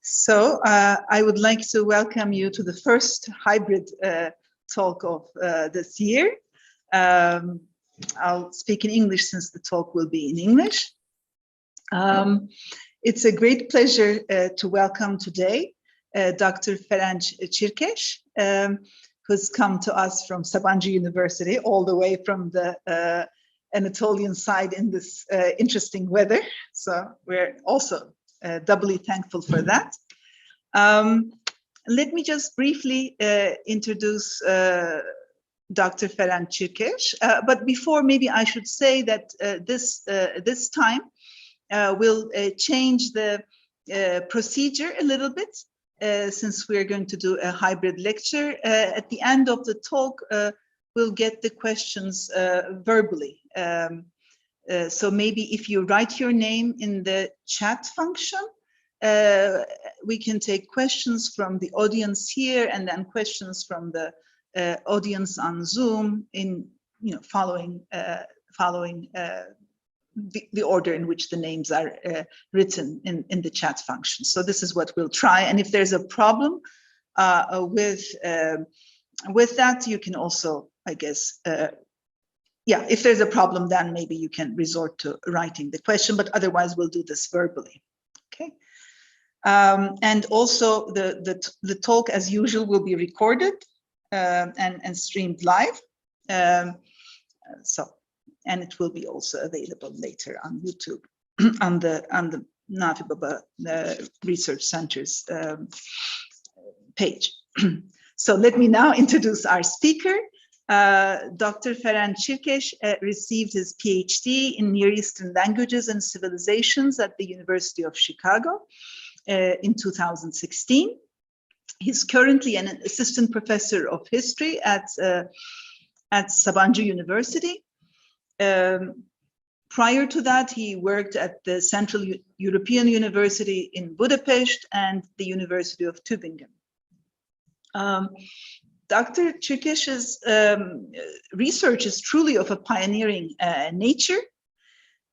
I would like to welcome you to the first hybrid talk of this year. I'll speak in English since the talk will be in English. It's a great pleasure to welcome today Dr. Ferenc Çirkes, who's come to us from Sabancı University, all the way from the Anatolian side in this interesting weather. So we're also doubly thankful for that. Let me just briefly introduce Dr. Ferenc Çirkes. But before, maybe I should say that this time we'll change the procedure a little bit since we're going to do a hybrid lecture. At the end of the talk, we'll get the questions verbally. So maybe if you write your name in the chat function, we can take questions from the audience here and then questions from the audience on Zoom in following the order in which the names are written in the chat function. So this is what we'll try. And if there's a problem with that, you can also, I guess, if there's a problem, then maybe you can resort to writing the question, but otherwise we'll do this verbally, okay? And also the talk, as usual, will be recorded and streamed live. And it will be also available later on YouTube on the Nafi Baba Research Center's page. So let me now introduce our speaker. Dr. Ferenc Çirkes received his PhD in Near Eastern Languages and Civilizations at the University of Chicago in 2016. He's currently an assistant professor of history at Sabancı University. Prior to that, he worked at the Central European University in Budapest and the University of Tübingen. Dr. Çirkes's research is truly of a pioneering nature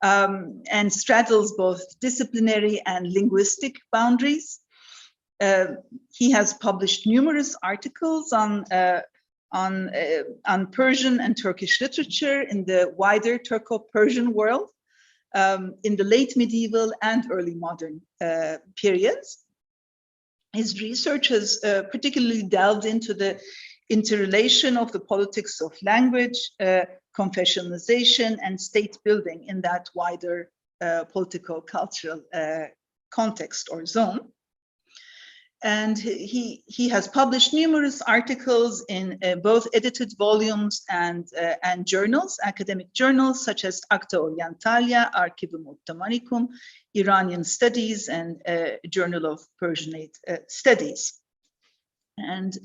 and straddles both disciplinary and linguistic boundaries. He has published numerous articles on Persian and Turkish literature in the wider Turco-Persian world in the late medieval and early modern periods. His research has particularly delved into the interrelation of the politics of language, confessionalization, and state building in that wider political cultural context or zone. And he has published numerous articles in both edited volumes and journals, academic journals, such as Acta Orientalia, Archivum Ottomanicum, Iranian Studies, and Journal of Persianate Studies. And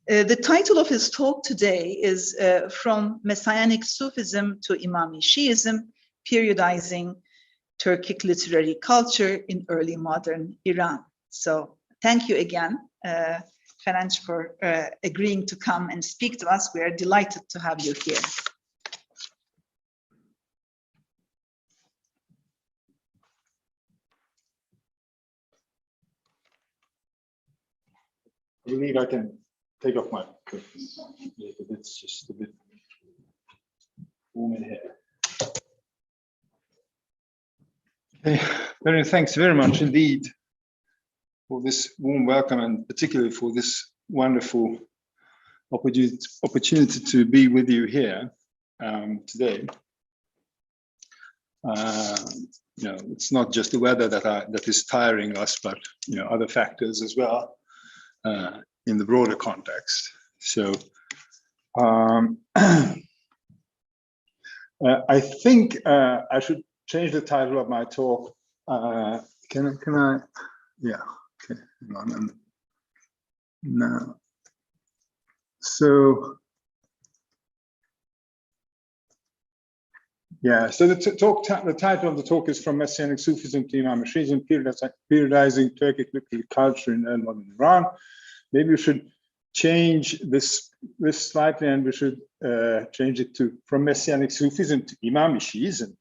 the title of his talk today is From Messianic Sufism to Imami Shiism, Periodizing Turkic Literary Culture in Early Modern Iran. So thank you again, Ferenc, for agreeing to come and speak to us. We are delighted to have you here. I believe I can take off my coat. It's just a bit warm in here. Okay. Thanks very much indeed for this warm welcome, and particularly for this wonderful opportunity to be with you here today. It's not just the weather that is tiring us, but other factors as well in the broader context. So I think I should change the title of my talk. Can I? Yeah. Okay, hang on. Now, so yeah, so the title of the talk is From Messianic Sufism to Imami Shiism, Periodizing Turkic Literary Culture in Early Modern Iran. Maybe we should change this slightly, and we should change it to From Messianic Sufism to Imami Shiism.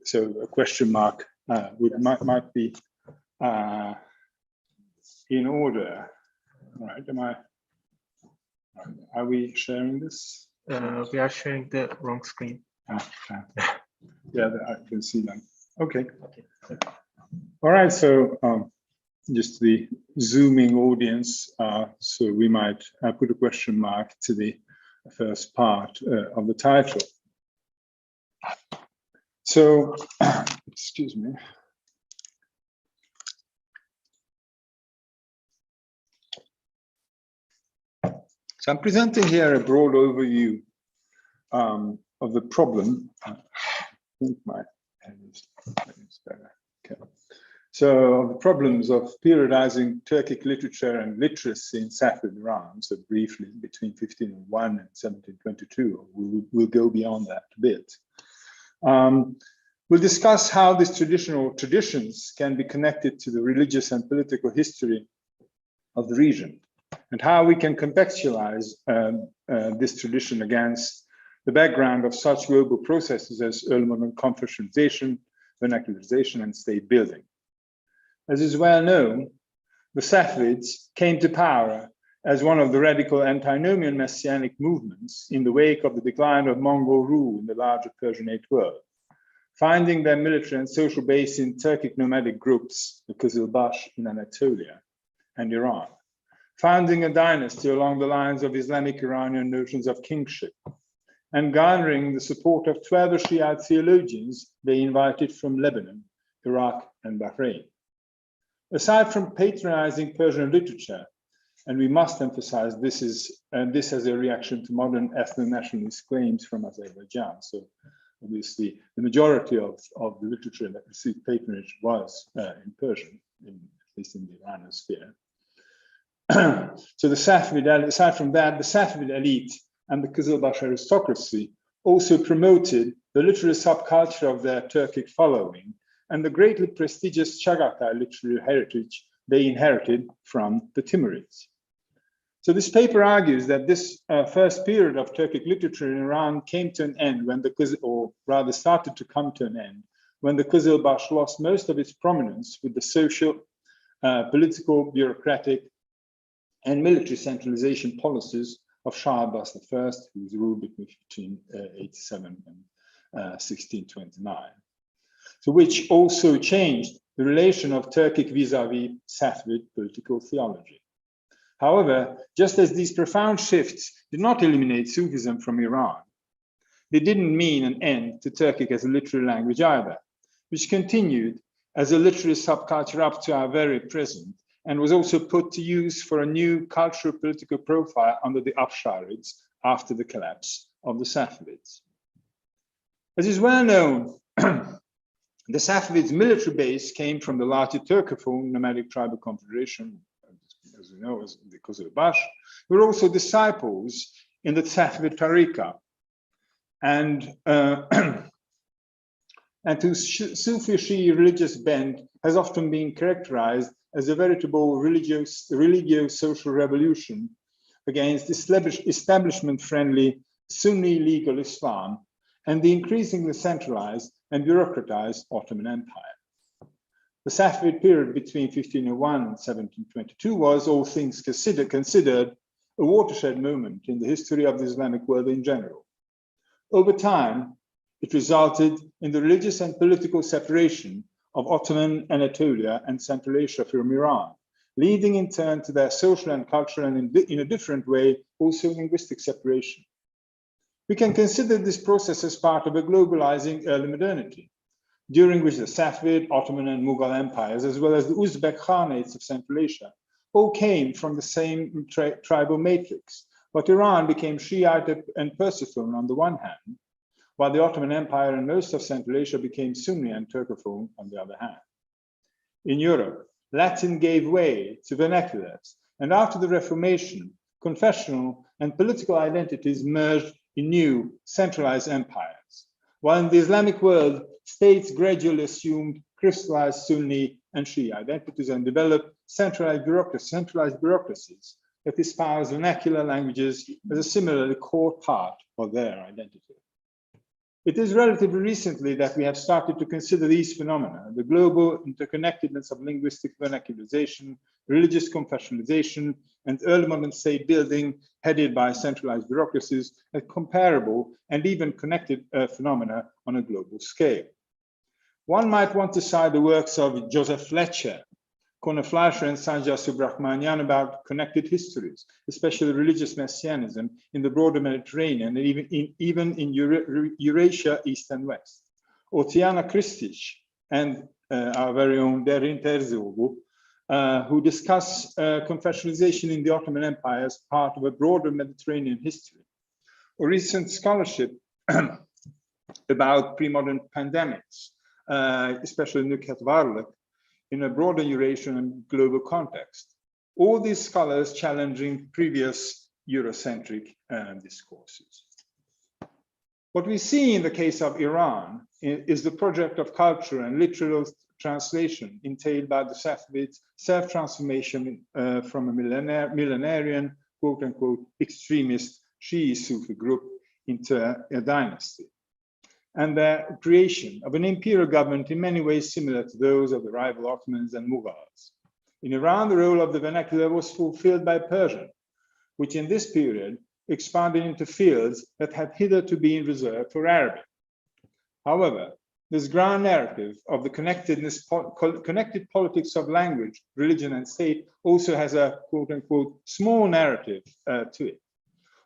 So a question mark might be in order. All right, are we sharing this? We are sharing the wrong screen. Yeah, I can see that. Okay. Okay. All right, so just the Zooming audience, so we might put a question mark to the first part of the title. So, excuse me. So I'm presenting here a broad overview of the problem. I think my head is better. Okay. So of the problems of periodizing Turkic literature and literacy in Safavid Iran, so briefly between 1501 and 1722, we'll go beyond that a bit. We'll discuss how these traditions can be connected to the religious and political history of the region, and how we can contextualize this tradition against the background of such global processes as early modern confessionalization, vernacularization, and state building. As is well known, the Safavids came to power as one of the radical antinomian messianic movements in the wake of the decline of Mongol rule in the larger Persianate world, finding their military and social base in Turkic nomadic groups, the Kızılbaş in Anatolia and Iran, founding a dynasty along the lines of Islamic Iranian notions of kingship, and garnering the support of 12 Shiite theologians they invited from Lebanon, Iraq, and Bahrain. Aside from patronizing Persian literature, and we must emphasize this as a reaction to modern ethno-nationalist claims from Azerbaijan. So obviously the majority of the literature that received patronage was in Persian, at least in the Iranian sphere. So the Safavid, aside from that, the Safavid elite and the Kızılbaş aristocracy also promoted the literary subculture of their Turkic following and the greatly prestigious Chagatai literary heritage they inherited from the Timurids. So this paper argues that this first period of Turkic literature in Iran came to an end when started to come to an end when the Kızılbaş lost most of its prominence with the social, political, bureaucratic, and military centralization policies of Shah Abbas I, whose ruled between 87 and 1629. So which also changed the relation of Turkic vis-a-vis Safavid political theology. However, just as these profound shifts did not eliminate Sufism from Iran, they didn't mean an end to Turkic as a literary language either, which continued as a literary subculture up to our very present, and was also put to use for a new cultural political profile under the Afsharids after the collapse of the Safavids. As is well known, the Safavids' military base came from the larger Turkophone nomadic tribal confederation, as we know, as the Kızılbaş, who were also disciples in the Safavid Tariqa. And whose Sufi Shi'i religious bent has often been characterized as a veritable religio-social revolution against establishment-friendly Sunni legal Islam and the increasingly centralized and bureaucratized Ottoman Empire. The Safavid period between 1501 and 1722 was, all things considered, a watershed moment in the history of the Islamic world in general. Over time, it resulted in the religious and political separation of Ottoman Anatolia and Central Asia from Iran, leading in turn to their social and cultural and in a different way, also linguistic separation. We can consider this process as part of a globalizing early modernity, during which the Safavid, Ottoman, and Mughal empires, as well as the Uzbek Khanates of Central Asia, all came from the same tribal matrix, but Iran became Shiite and Persophone on the one hand, while the Ottoman Empire and most of Central Asia became Sunni and Turkophone on the other hand. In Europe, Latin gave way to vernaculars, and after the Reformation, confessional and political identities merged in new centralized empires, while in the Islamic world, states gradually assumed crystallized Sunni and Shia identities and developed centralized bureaucracies that espouse vernacular languages as a similarly core part of their identity. It is relatively recently that we have started to consider these phenomena, the global interconnectedness of linguistic vernacularization, religious confessionalization, and early modern state building headed by centralized bureaucracies as comparable and even connected phenomena on a global scale. One might want to cite the works of Joseph Fletcher, Conor Fleischer, and Sanjay Subrahmanyam about connected histories, especially religious messianism in the broader Mediterranean and even in Eurasia, East and West. Or Tiana Kristic and our very own Derin Terzioglu, who discuss confessionalization in the Ottoman Empire as part of a broader Mediterranean history. Or recent scholarship about pre-modern pandemics, especially Nukhet Varlık, in a broader Eurasian and global context. All these scholars challenging previous Eurocentric discourses. What we see in the case of Iran is the project of culture and literal translation entailed by the Safavids' self-transformation from a millenarian, quote-unquote, extremist Shi'i Sufi group into a dynasty, and the creation of an imperial government in many ways similar to those of the rival Ottomans and Mughals. In Iran, the role of the vernacular was fulfilled by Persian, which in this period expanded into fields that had hitherto been reserved for Arabic. However, this grand narrative of the connected politics of language, religion, and state also has a quote-unquote small narrative to it.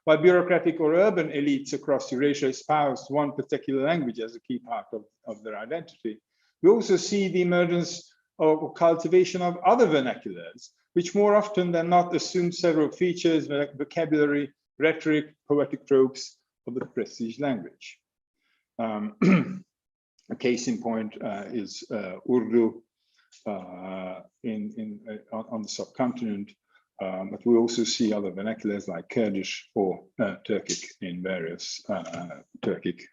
While bureaucratic or urban elites across Eurasia espoused one particular language as a key part of their identity, we also see the emergence or cultivation of other vernaculars, which more often than not assume several features, vocabulary, rhetoric, poetic tropes of the prestige language. A case in point is Urdu on the subcontinent, but we also see other vernaculars like Kurdish or Turkic in various Turkic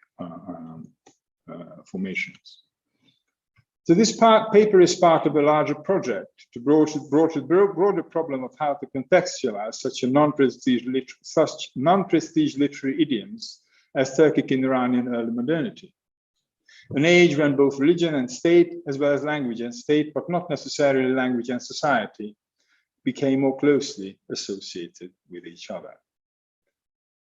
formations. So this paper is part of a larger project to broach the broader problem of how to contextualize such non-prestige literary idioms as Turkic in Iranian early modernity. An age when both religion and state, as well as language and state, but not necessarily language and society, became more closely associated with each other.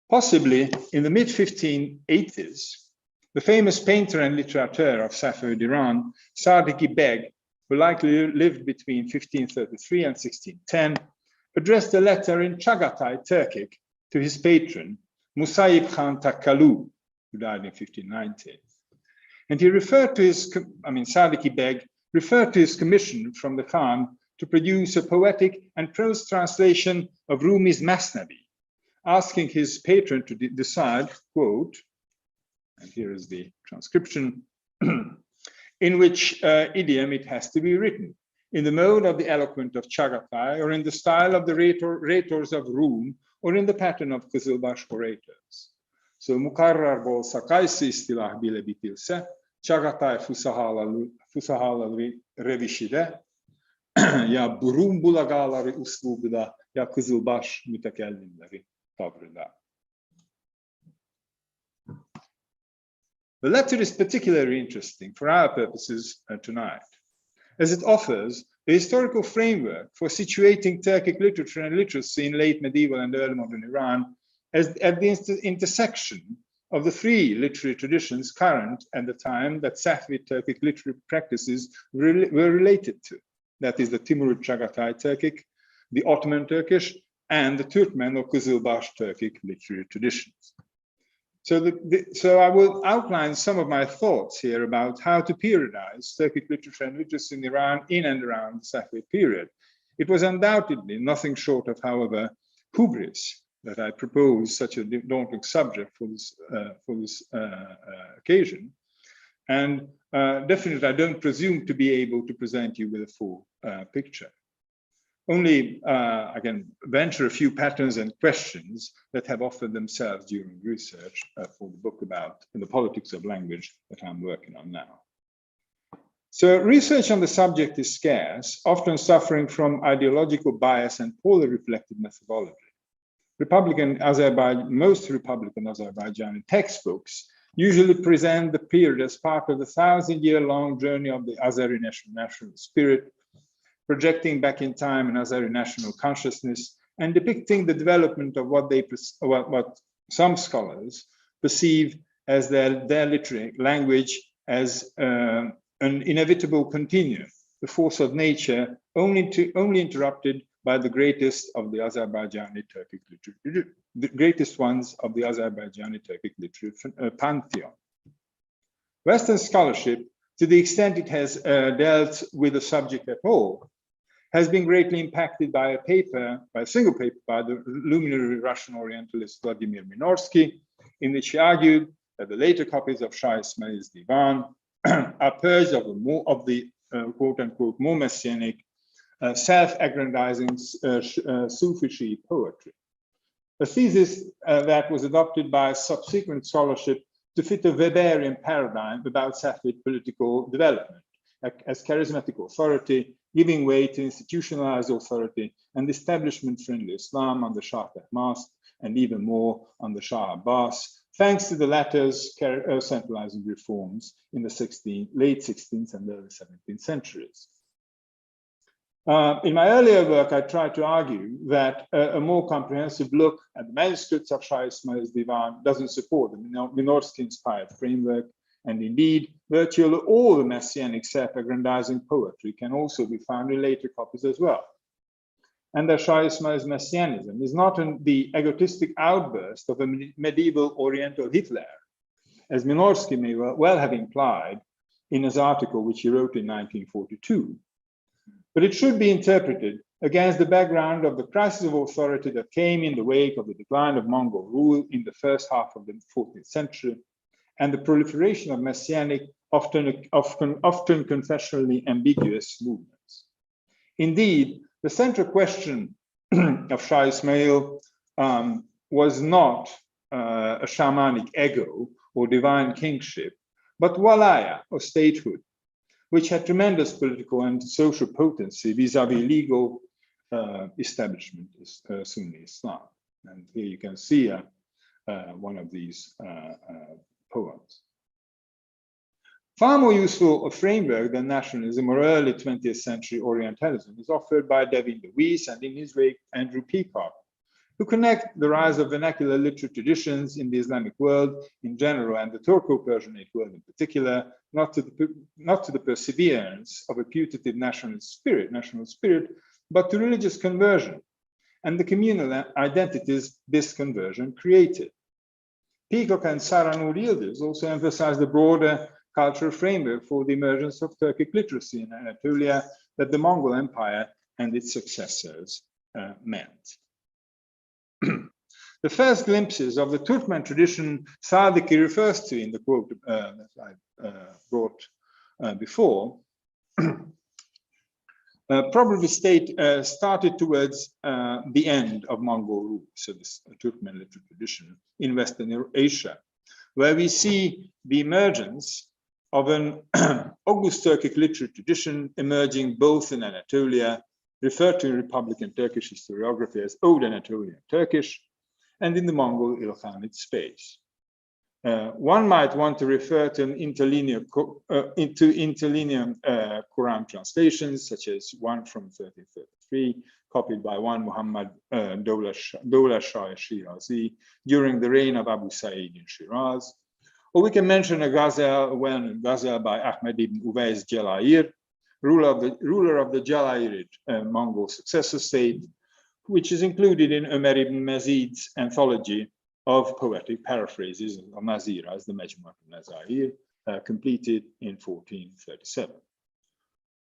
Possibly in the mid-1580s, the famous painter and literateur of Safavid Iran, Sadiki Beg, who likely lived between 1533 and 1610, addressed a letter in Chagatai Turkic to his patron, Musayib Khan Takkalu, who died in 1590. And he referred to his, Sadiki Beg referred to his commission from the Khan to produce a poetic and prose translation of Rumi's Masnavi, asking his patron to decide, quote, and here is the transcription, in which idiom it has to be written, in the mode of the eloquent of Chagatai, or in the style of the rhetors of Rum, or in the pattern of Kızılbaş orators. So mukarrar bolsa kaysi istilah bile bitilse, Chagatai fusahaları revişide, ya Rum bulagaları uslubuda, ya Kızılbaş mütekellimleri tavrıda. The letter is particularly interesting for our purposes tonight, as it offers a historical framework for situating Turkic literature and literacy in late medieval and early modern Iran as at the intersection of the three literary traditions current at the time that Safavid Turkic literary practices were related to. That is the Timurid Chagatai Turkic, the Ottoman Turkish, and the Turkmen or Kızılbaş Turkic literary traditions. So I will outline some of my thoughts here about how to periodize Turkic literature and literacy in Iran in and around the Safavid period. It was undoubtedly nothing short of, however, hubris that I proposed such a daunting subject for this occasion. And definitely, I don't presume to be able to present you with a full picture. Only I can venture a few patterns and questions that have offered themselves during research for the book about the politics of language that I'm working on now. So research on the subject is scarce, often suffering from ideological bias and poorly reflected methodology. Most Republican Azerbaijani textbooks usually present the period as part of the 1,000-year-long journey of the Azeri national spirit, projecting back in time an Azeri national consciousness and depicting the development of what some scholars perceive as their literary language as an inevitable continuum, the force of nature only interrupted by the greatest of the Azerbaijani Turkic literature, the greatest ones of the Azerbaijani Turkic literature pantheon. Western scholarship, to the extent it has dealt with the subject at all, has been greatly impacted by a single paper by the luminary Russian Orientalist Vladimir Minorsky, in which he argued that the later copies of Shah Ismail's Divan are purged of the quote-unquote more messianic, self-aggrandizing Sufi Shi'i poetry. A thesis that was adopted by subsequent scholarship to fit a Weberian paradigm about Safavid political development as charismatic authority, giving way to institutionalized authority and establishment-friendly Islam under Shah Tahmasp and even more under Shah Abbas, thanks to the latter's centralizing reforms in the late 16th and early 17th centuries. In my earlier work, I tried to argue that a more comprehensive look at the manuscripts of Shah Ismail's Divan doesn't support the Minorsky-inspired framework, and indeed, virtually all the messianic self-aggrandizing poetry can also be found in later copies as well. And that Shah Ismail's messianism is not the egotistic outburst of a medieval Oriental Hitler, as Minorsky may well have implied in his article which he wrote in 1942. But it should be interpreted against the background of the crisis of authority that came in the wake of the decline of Mongol rule in the first half of the 14th century, and the proliferation of messianic, often confessionally ambiguous movements. Indeed, the central question of Shah Ismail was not a shamanic ego or divine kingship, but walaya, or statehood, which had tremendous political and social potency vis-a-vis legal establishment Sunni Islam. And here you can see one of these poems. Far more useful a framework than nationalism or early 20th century Orientalism is offered by Devin Lewis and in his wake Andrew Peacock, who connect the rise of vernacular literary traditions in the Islamic world in general and the Turco-Persianate world in particular, not to the perseverance of a putative national spirit, but to religious conversion and the communal identities this conversion created. Peacock and Sarah Nur Yildiz also emphasize the broader cultural framework for the emergence of Turkic literacy in Anatolia that the Mongol Empire and its successors meant. The first glimpses of the Turkmen tradition Sadiki refers to in the quote that I brought before probably started towards the end of Mongol rule, so this Turkmen literary tradition in Western Asia, where we see the emergence of an August Turkic literary tradition emerging both in Anatolia, referred to in Republican Turkish historiography as Old Anatolian Turkish, and in the Mongol Ilkhanate space. One might want to refer to an interlinear Quran translations, such as one from 1333, copied by one Muhammad Dawla Shah Shirazi during the reign of Abu Sa'id in Shiraz. Or we can mention a well-known ghazal by Ahmed ibn Uwais Jalayir, ruler of the Jalayirid Mongol successor state, which is included in Ömer ibn Mazid's anthology of poetic paraphrases of Naziras, the Mejmuat al-Nazair, completed in 1437.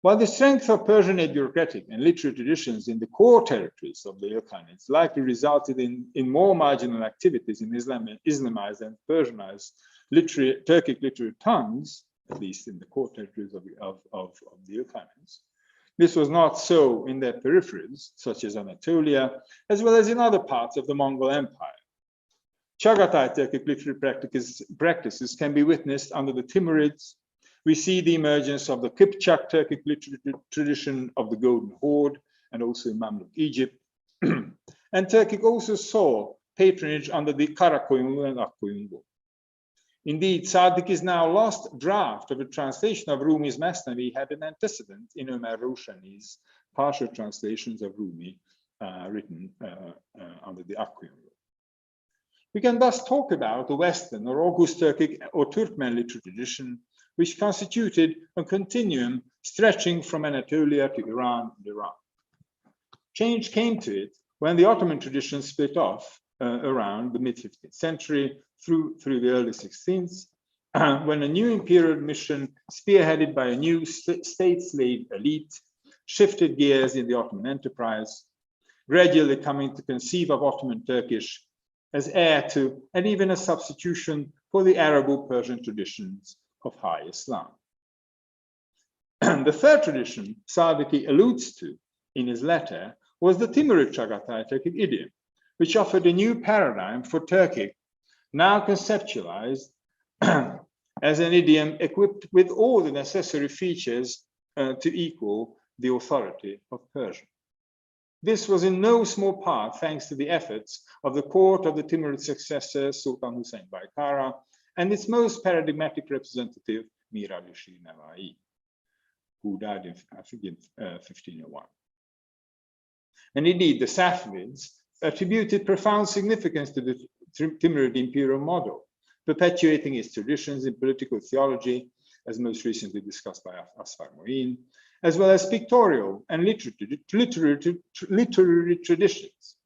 While the strength of Persianate bureaucratic and literary traditions in the core territories of the Ilkhanids likely resulted in more marginal activities in Islamized and Persianized Turkic literary tongues, at least in the core territories of the Ilkhanids, this was not so in their peripheries, such as Anatolia, as well as in other parts of the Mongol Empire. Chagatai Turkic literary practices can be witnessed under the Timurids. We see the emergence of the Kipchak Turkic literary tradition of the Golden Horde, and also in Mamluk Egypt. And Turkic also saw patronage under the Karakoyunlu and Akkoyunlu. Indeed, Sadiqi's now lost draft of a translation of Rumi's Masnavi had an antecedent in Ömer Roshani's partial translations of Rumi written under the Akkoyun rule. We can thus talk about the Western or August Turkic or Turkmen literary tradition, which constituted a continuum stretching from Anatolia to Iran and Iraq. Change came to it when the Ottoman tradition split off around the mid-15th century through the early 16th, when a new imperial mission spearheaded by a new state slave elite shifted gears in the Ottoman enterprise, gradually coming to conceive of Ottoman Turkish as heir to and even a substitution for the Arabo-Persian traditions of High Islam. The third tradition Sadiki alludes to in his letter was the Timurid Chagatai Turkic idiom, which offered a new paradigm for Turkic, now conceptualized as an idiom equipped with all the necessary features to equal the authority of Persian. This was in no small part thanks to the efforts of the court of the Timurid successor Sultan Hussein Baykara and its most paradigmatic representative Mir Ali Shir Navai, who died in, I think, in 1501. And indeed, the Safavids attributed profound significance to the Timurid imperial model, perpetuating its traditions in political theology, as most recently discussed by Asfar Moin, as well as pictorial and literary traditions,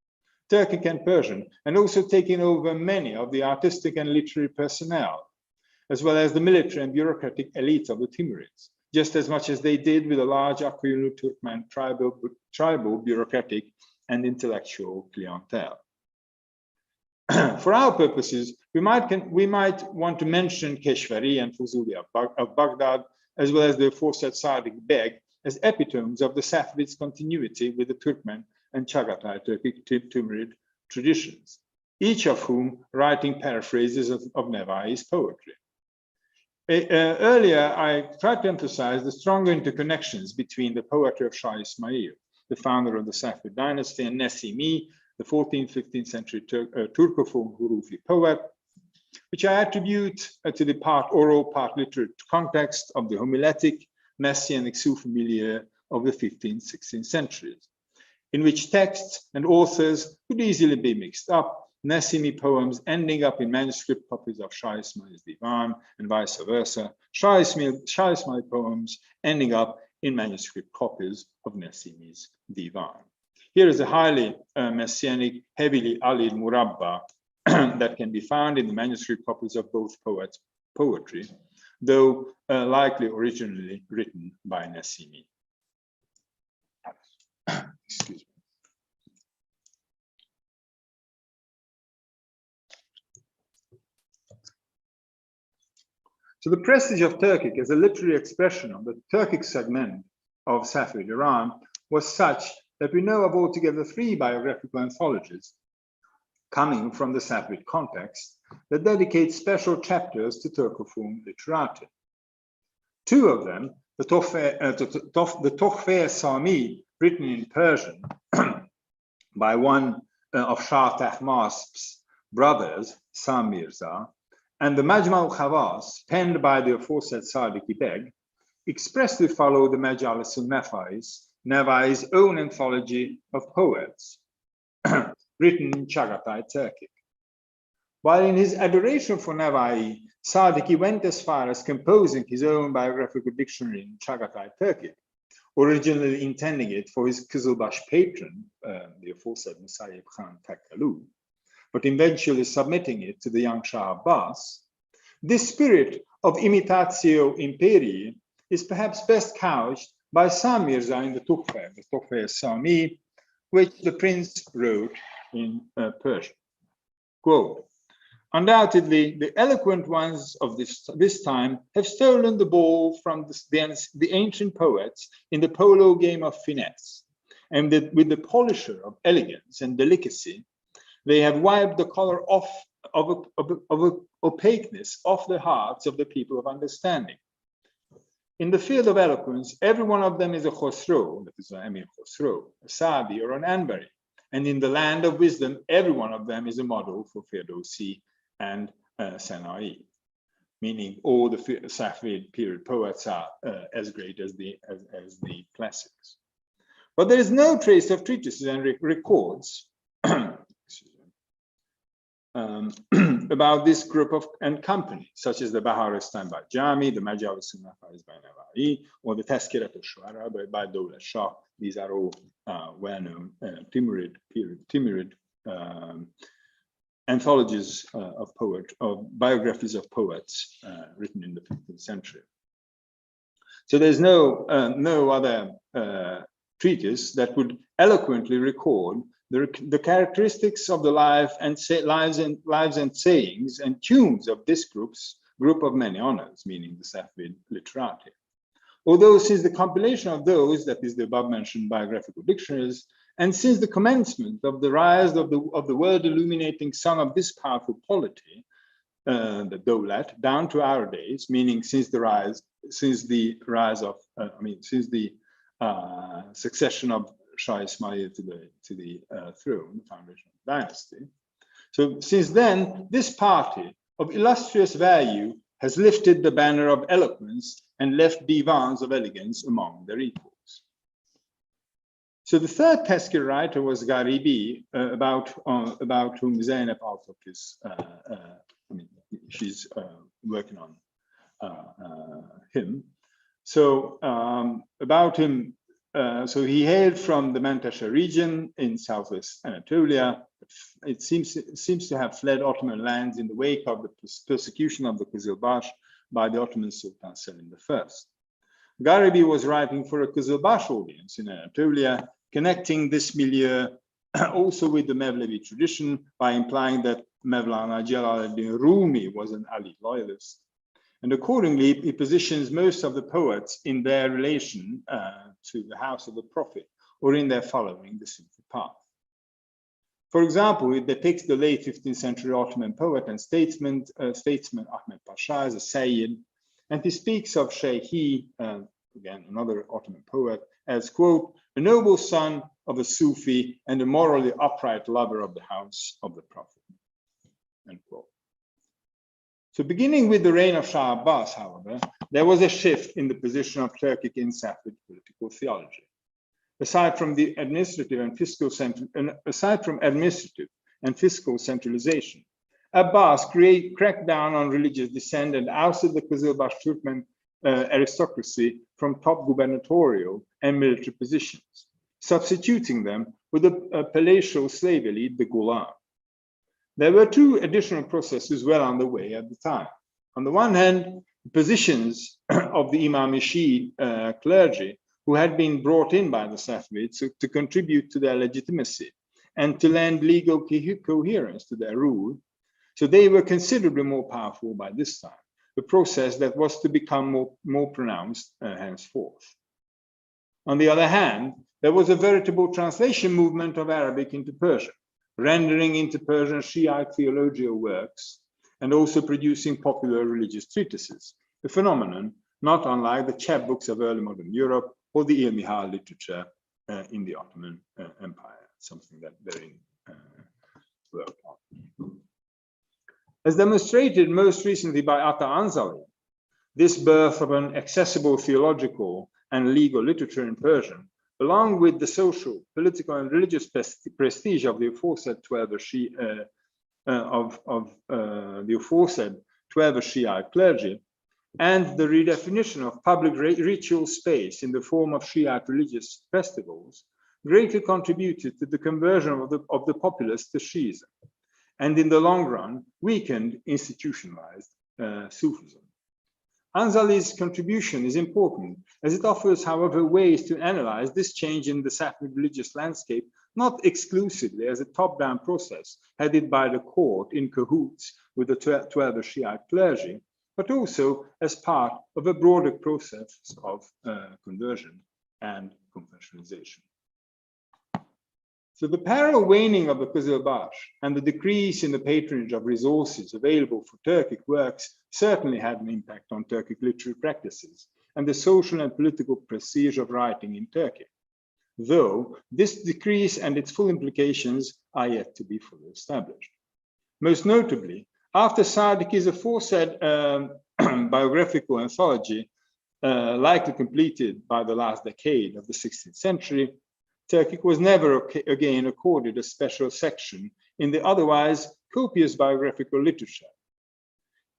Turkic and Persian, and also taking over many of the artistic and literary personnel, as well as the military and bureaucratic elite of the Timurids, just as much as they did with a large Akkoyunlu Turkmen tribal bureaucratic and intellectual clientele. For our purposes, we might want to mention Keshvari and Fuzuli of Baghdad, as well as the aforesaid Sadiq Beg, as epitomes of the Safavids' continuity with the Turkmen and Chagatai Turkic Timurid traditions, each of whom writing paraphrases of Nevai's poetry. Earlier, I tried to emphasize the stronger interconnections between the poetry of Shah Ismail, the founder of the Safavid dynasty, and Nesimi, the 14th, 15th century Turcophone Hurufi poet, which I attribute to the part oral, part literate context of the homiletic Messianic Sufi milieu of the 15th, 16th centuries, in which texts and authors could easily be mixed up, Nesimi poems ending up in manuscript copies of Shah Ismail's Divan and vice versa, Shah Ismail poems ending up in manuscript copies of Nesimi's Divan. Here is a highly Messianic, heavily alid murabba that can be found in the manuscript copies of both poets' poetry, though likely originally written by Nesimi. Excuse me. So the prestige of Turkic as a literary expression of the Turkic segment of Safavid Iran was such that we know of altogether 3 biographical anthologies coming from the Safavid context that dedicate special chapters to Turcophone literati. 2 of them, the Tohfe Sami, written in Persian by one of Shah Tahmasp's brothers, Sam Mirza, and the Majma' al-Khawas, penned by the aforesaid Sadiki Beg, expressly follow the Majalis al-Navai's own anthology of poets, written in Chagatai Turkic. While in his adoration for Navai, Sadiki went as far as composing his own biographical dictionary in Chagatai Turkic, originally intending it for his Kızılbaş patron, the aforesaid Musayyib Khan Takkalu, but eventually submitting it to the young Shah Abbas. This spirit of imitatio imperii is perhaps best couched by Sam Mirza in the Tohfe Sami, which the prince wrote in Persian. Quote, undoubtedly, the eloquent ones of this time have stolen the ball from the ancient poets in the polo game of finesse, and with the polisher of elegance and delicacy, they have wiped the color off of opaqueness off the hearts of the people of understanding. In the field of eloquence, every one of them is a Khosrow, that is an Emir Khosrow, a Saadi or an Anbari. And in the land of wisdom, every one of them is a model for Ferdowsi and Sanai. meaning all the Safavid period poets are as great as the classics. But there is no trace of treatises and records about this group and company, such as the Baharastan by Jami, the Majalis Nafais by Nawawi, or the Tazkirat al-Shuara by Dawlat Shah. These are all well-known Timurid anthologies of biographies of poets written in the 15th century. So there's no other treatise that would eloquently record the characteristics of the lives and sayings and tunes of this group of many honors, meaning the Safavid literati. Although since the compilation of those, that is the above-mentioned biographical dictionaries, and since the commencement of the rise of the world-illuminating song of this powerful polity, the Dawlat, down to our days, meaning since the succession of Shah Ismail to the throne, the foundation of the dynasty. So since then, this party of illustrious value has lifted the banner of eloquence and left divans of elegance among their equals. So the third Tazkir writer was Gharibi, about whom Zainab Altok is, she's working on him. So about him, so he hailed from the Mantasha region in southwest Anatolia. It seems to have fled Ottoman lands in the wake of the persecution of the Qizilbash by the Ottoman Sultan Selim I. Gharibi was writing for a Qizilbash audience in Anatolia, connecting this milieu also with the Mevlevi tradition by implying that Mevlana Jalaluddin Rumi was an Ali loyalist. And accordingly, he positions most of the poets in their relation to the house of the Prophet, or in their following the Sufi path. For example, it depicts the late 15th century Ottoman poet and statesman Ahmed Pasha as a Sayyid, and he speaks of Shaykhi, again, another Ottoman poet, as, quote, a noble son of a Sufi and a morally upright lover of the house of the Prophet, end quote. So beginning with the reign of Shah Abbas, however, there was a shift in the position of Turkic in Safavid political theology. Aside from administrative and fiscal centralization, Abbas cracked down on religious dissent and ousted the Qizilbash Turkmen aristocracy from top gubernatorial and military positions, substituting them with a palatial slave elite, the Ghulam. There were two additional processes well underway at the time. On the one hand, the positions of the Imam-e clergy, who had been brought in by the Safavids to contribute to their legitimacy and to lend legal coherence to their rule. So they were considerably more powerful by this time, a process that was to become more pronounced henceforth. On the other hand, there was a veritable translation movement of Arabic into Persian, rendering into Persian Shiite theological works, and also producing popular religious treatises, a phenomenon not unlike the chapbooks of early modern Europe or the Ilmihal literature in the Ottoman Empire, something that Berin worked on. As demonstrated most recently by Ata Anzali, this birth of an accessible theological and legal literature in Persian, along with the social, political, and religious prestige of the aforesaid 12 Shiite clergy, and the redefinition of public ritual space in the form of Shiite religious festivals, greatly contributed to the conversion of the populace to Shiism, and in the long run, weakened institutionalized Sufism. Anzali's contribution is important, as it offers, however, ways to analyze this change in the Safavid religious landscape, not exclusively as a top-down process headed by the court in cahoots with the 12 Shiite clergy, but also as part of a broader process of conversion and confessionalization. So the parallel waning of the Qizilbash and the decrease in the patronage of resources available for Turkic works certainly had an impact on Turkic literary practices and the social and political prestige of writing in Turkey, though this decrease and its full implications are yet to be fully established. Most notably, after Sadiqi's aforesaid biographical anthology, likely completed by the last decade of the 16th century, Turkic was never again accorded a special section in the otherwise copious biographical literature.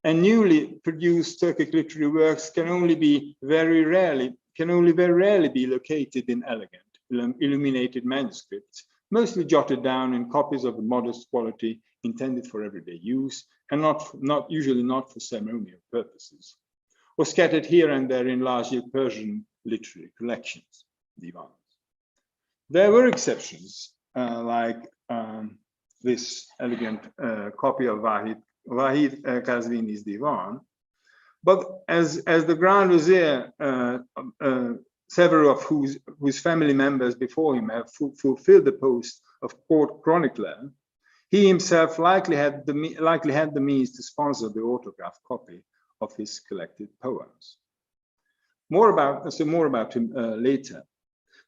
And newly produced Turkic literary works can only very rarely be located in elegant, illuminated manuscripts, mostly jotted down in copies of a modest quality intended for everyday use, and usually not for ceremonial purposes, or scattered here and there in largely Persian literary collections, divans. There were exceptions, like this elegant copy of Wahid Kazvini's Divan, but as the Grand Vizier, several of whose family members before him have fulfilled the post of court chronicler, he himself likely had the means to sponsor the autographed copy of his collected poems. More about him later.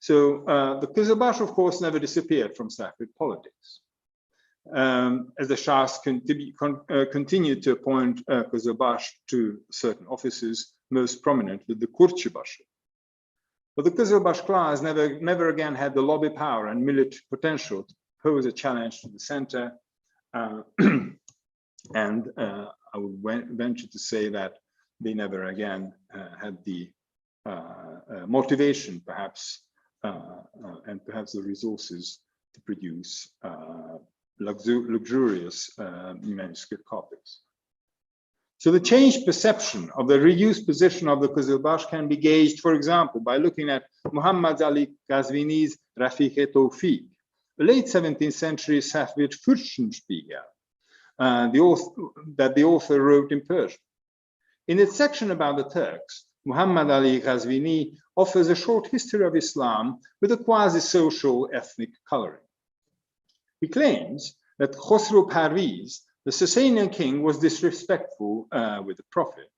So the Qizilbash, of course, never disappeared from Safavid politics, as the Shahs continued to appoint Qizilbash to certain offices, most prominently the Kurtchibashi. But the Qizilbash class never again had the lobby power and military potential to pose a challenge to the center, and I would venture to say that they never again had the motivation, perhaps, and perhaps the resources to produce luxurious manuscript copies. So the changed perception of the reduced position of the Qizilbash can be gauged, for example, by looking at Muhammad Ali Qazvini's Rafiq-e Tawfiq, a late 17th century Safavid Fürstenspiegel, that the author wrote in Persian. In its section about the Turks, Muhammad Ali Qazvini offers a short history of Islam with a quasi-social ethnic coloring. He claims that Khosrow Parviz, the Sasanian king, was disrespectful with the Prophet.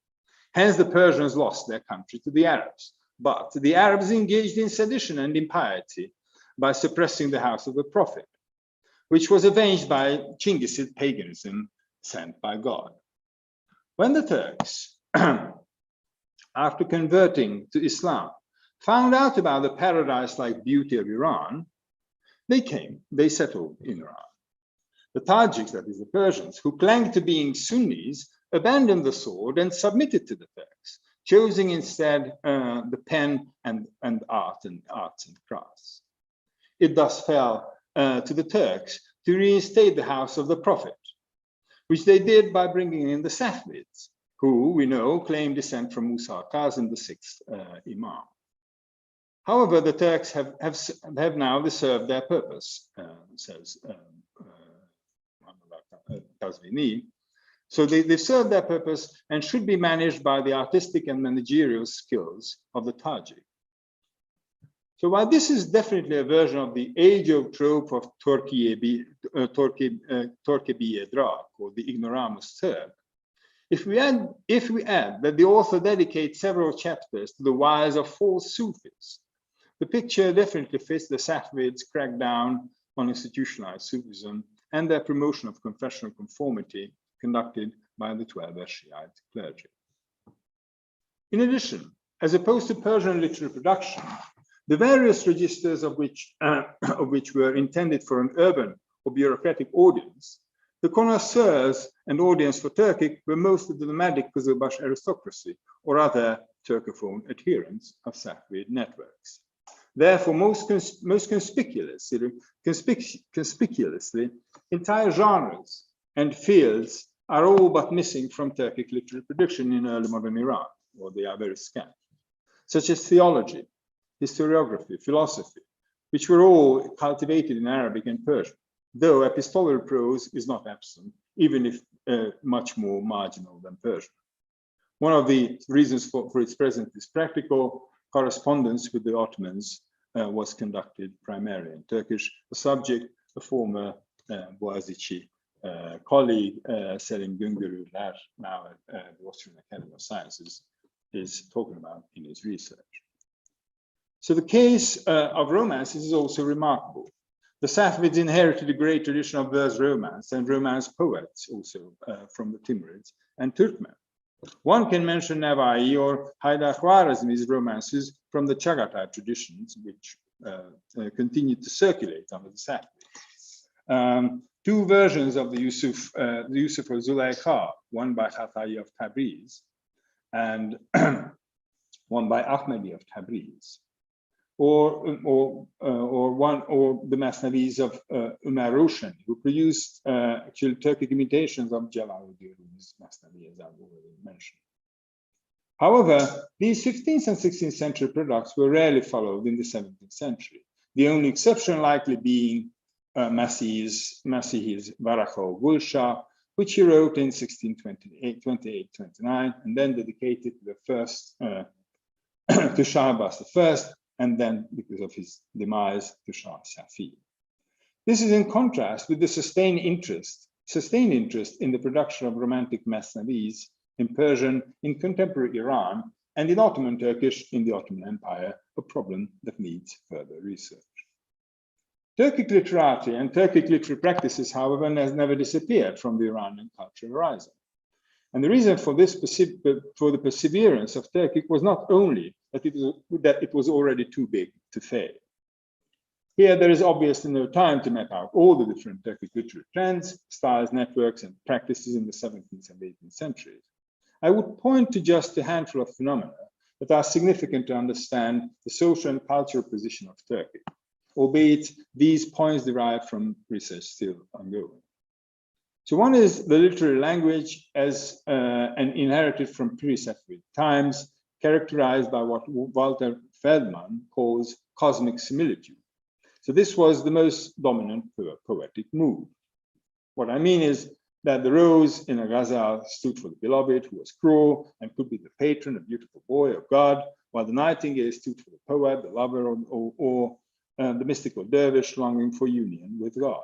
Hence, the Persians lost their country to the Arabs. But the Arabs engaged in sedition and impiety by suppressing the house of the Prophet, which was avenged by Chinggisid paganism sent by God. When the Turks, after converting to Islam, found out about the paradise-like beauty of Iran, they settled in Iran. The Tajiks, that is the Persians, who clanged to being Sunnis, abandoned the sword and submitted to the Turks, choosing instead the pen and arts and crafts. It thus fell to the Turks to reinstate the house of the Prophet, which they did by bringing in the Safavids, who we know claim descent from Musa Kazim, the sixth Imam. However, the Turks have now served their purpose, says Qazvini. So they've served their purpose and should be managed by the artistic and managerial skills of the Tajik. So while this is definitely a version of the age-old trope of Torki bi Edrak, or the ignoramus Turk, if we add that the author dedicates several chapters to the wiles of false Sufis, the picture definitely fits the Safavids' crackdown on institutionalized Sufism and their promotion of confessional conformity conducted by the 12 Shiite clergy. In addition, as opposed to Persian literary production, the various registers of which were intended for an urban or bureaucratic audience, the connoisseurs and audience for Turkic were mostly the nomadic Qizilbash aristocracy or other Turcophone adherents of Safavid networks. Therefore, most conspicuously, entire genres and fields are all but missing from Turkic literary production in early modern Iran, or they are very scant, such as theology, historiography, philosophy, which were all cultivated in Arabic and Persian, though epistolary prose is not absent, even if much more marginal than Persian. One of the reasons for its presence is practical. Correspondence with the Ottomans was conducted primarily in Turkish. The subject, a former Boğaziçi colleague, Selim Güngörüler, now at the Austrian Academy of Sciences, is talking about in his research. So the case of romances is also remarkable. The Safavids inherited a great tradition of verse romance and romance poets also from the Timurids and Turkmen. One can mention Navai or Haydar Khwarazmi's romances from the Chagatai traditions, which continue to circulate under the Safavids. Two versions of the Yusuf of Zulaykha, one by Khatai of Tabriz and one by Ahmadi of Tabriz, or the Masnavis of Umar Roshan, who produced actual Turkic imitations of Jalaluddin Rumi's Masnavi, as I've already mentioned. However, these 15th and 16th century products were rarely followed in the 17th century, the only exception likely being Masih's Barakho Gulsha, which he wrote in 1628-29, and then dedicated to the first to Shah Abbas I, and then, because of his demise, to Shah Safi. This is in contrast with the sustained interest in the production of romantic masnavis in Persian in contemporary Iran and in Ottoman Turkish in the Ottoman Empire, a problem that needs further research. Turkic literati and Turkic literary practices, however, has never disappeared from the Iranian cultural horizon. And the reason for this, for the perseverance of Turkic was not only that it was already too big to fail. Here, there is obviously no time to map out all the different Turkic literary trends, styles, networks, and practices in the 17th and 18th centuries. I would point to just a handful of phenomena that are significant to understand the social and cultural position of Turkey, albeit these points derive from research still ongoing. So one is the literary language as an inherited from pre-Safavid times, characterized by what Walter Feldman calls cosmic similitude. So this was the most dominant poetic mood. What I mean is that the rose in a ghazal stood for the beloved who was cruel and could be the patron, a beautiful boy, or God, while the nightingale stood for the poet, the lover, or the mystical dervish longing for union with God.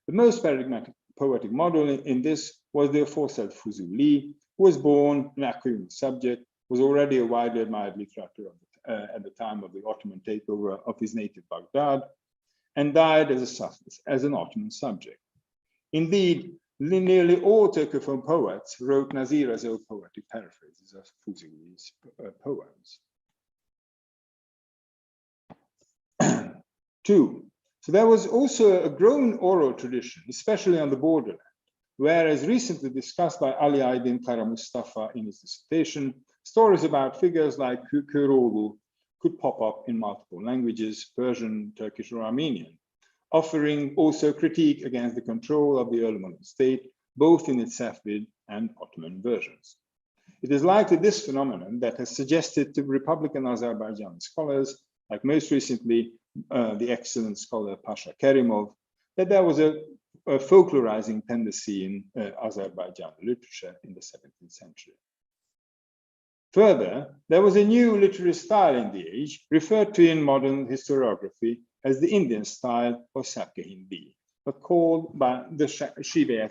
The most paradigmatic poetic model in this was the aforesaid Fuzuli, who was born an Akyun subject, was already a widely admired literature at the time of the Ottoman takeover of his native Baghdad, and died as an Ottoman subject. Indeed, nearly all Turcophone poets wrote Nazira's own poetic paraphrases of Fuzuli's poems. 2. So there was also a growing oral tradition, especially on the borderland, where, as recently discussed by Ali Aydin Kara Mustafa in his dissertation, stories about figures like Köroğlu could pop up in multiple languages, Persian, Turkish, or Armenian, offering also critique against the control of the early modern state, both in its Safavid and Ottoman versions. It is likely this phenomenon that has suggested to Republican Azerbaijani scholars, like most recently the excellent scholar Pasha Kerimov, that there was a folklorizing tendency in Azerbaijani literature in the 17th century. Further, there was a new literary style in the age, referred to in modern historiography as the Indian style or Sabke Hindi, but called by the Shive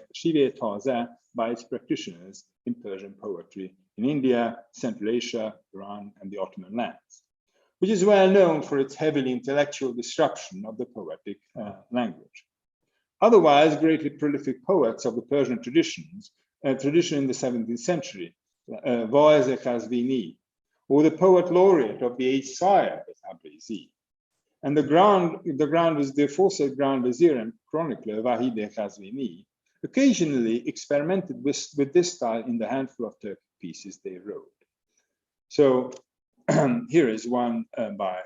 Taza by its practitioners in Persian poetry in India, Central Asia, Iran, and the Ottoman lands, which is well known for its heavily intellectual disruption of the poetic language. Otherwise, greatly prolific poets of the Persian tradition in the 17th century, Voize Kazvini, or the poet laureate of the aged sire of Tabrizi, and the Grand was the aforesaid Grand Vizier and chronicler Vahid Kazvini, occasionally experimented with this style in the handful of Turkic pieces they wrote. So here is one by,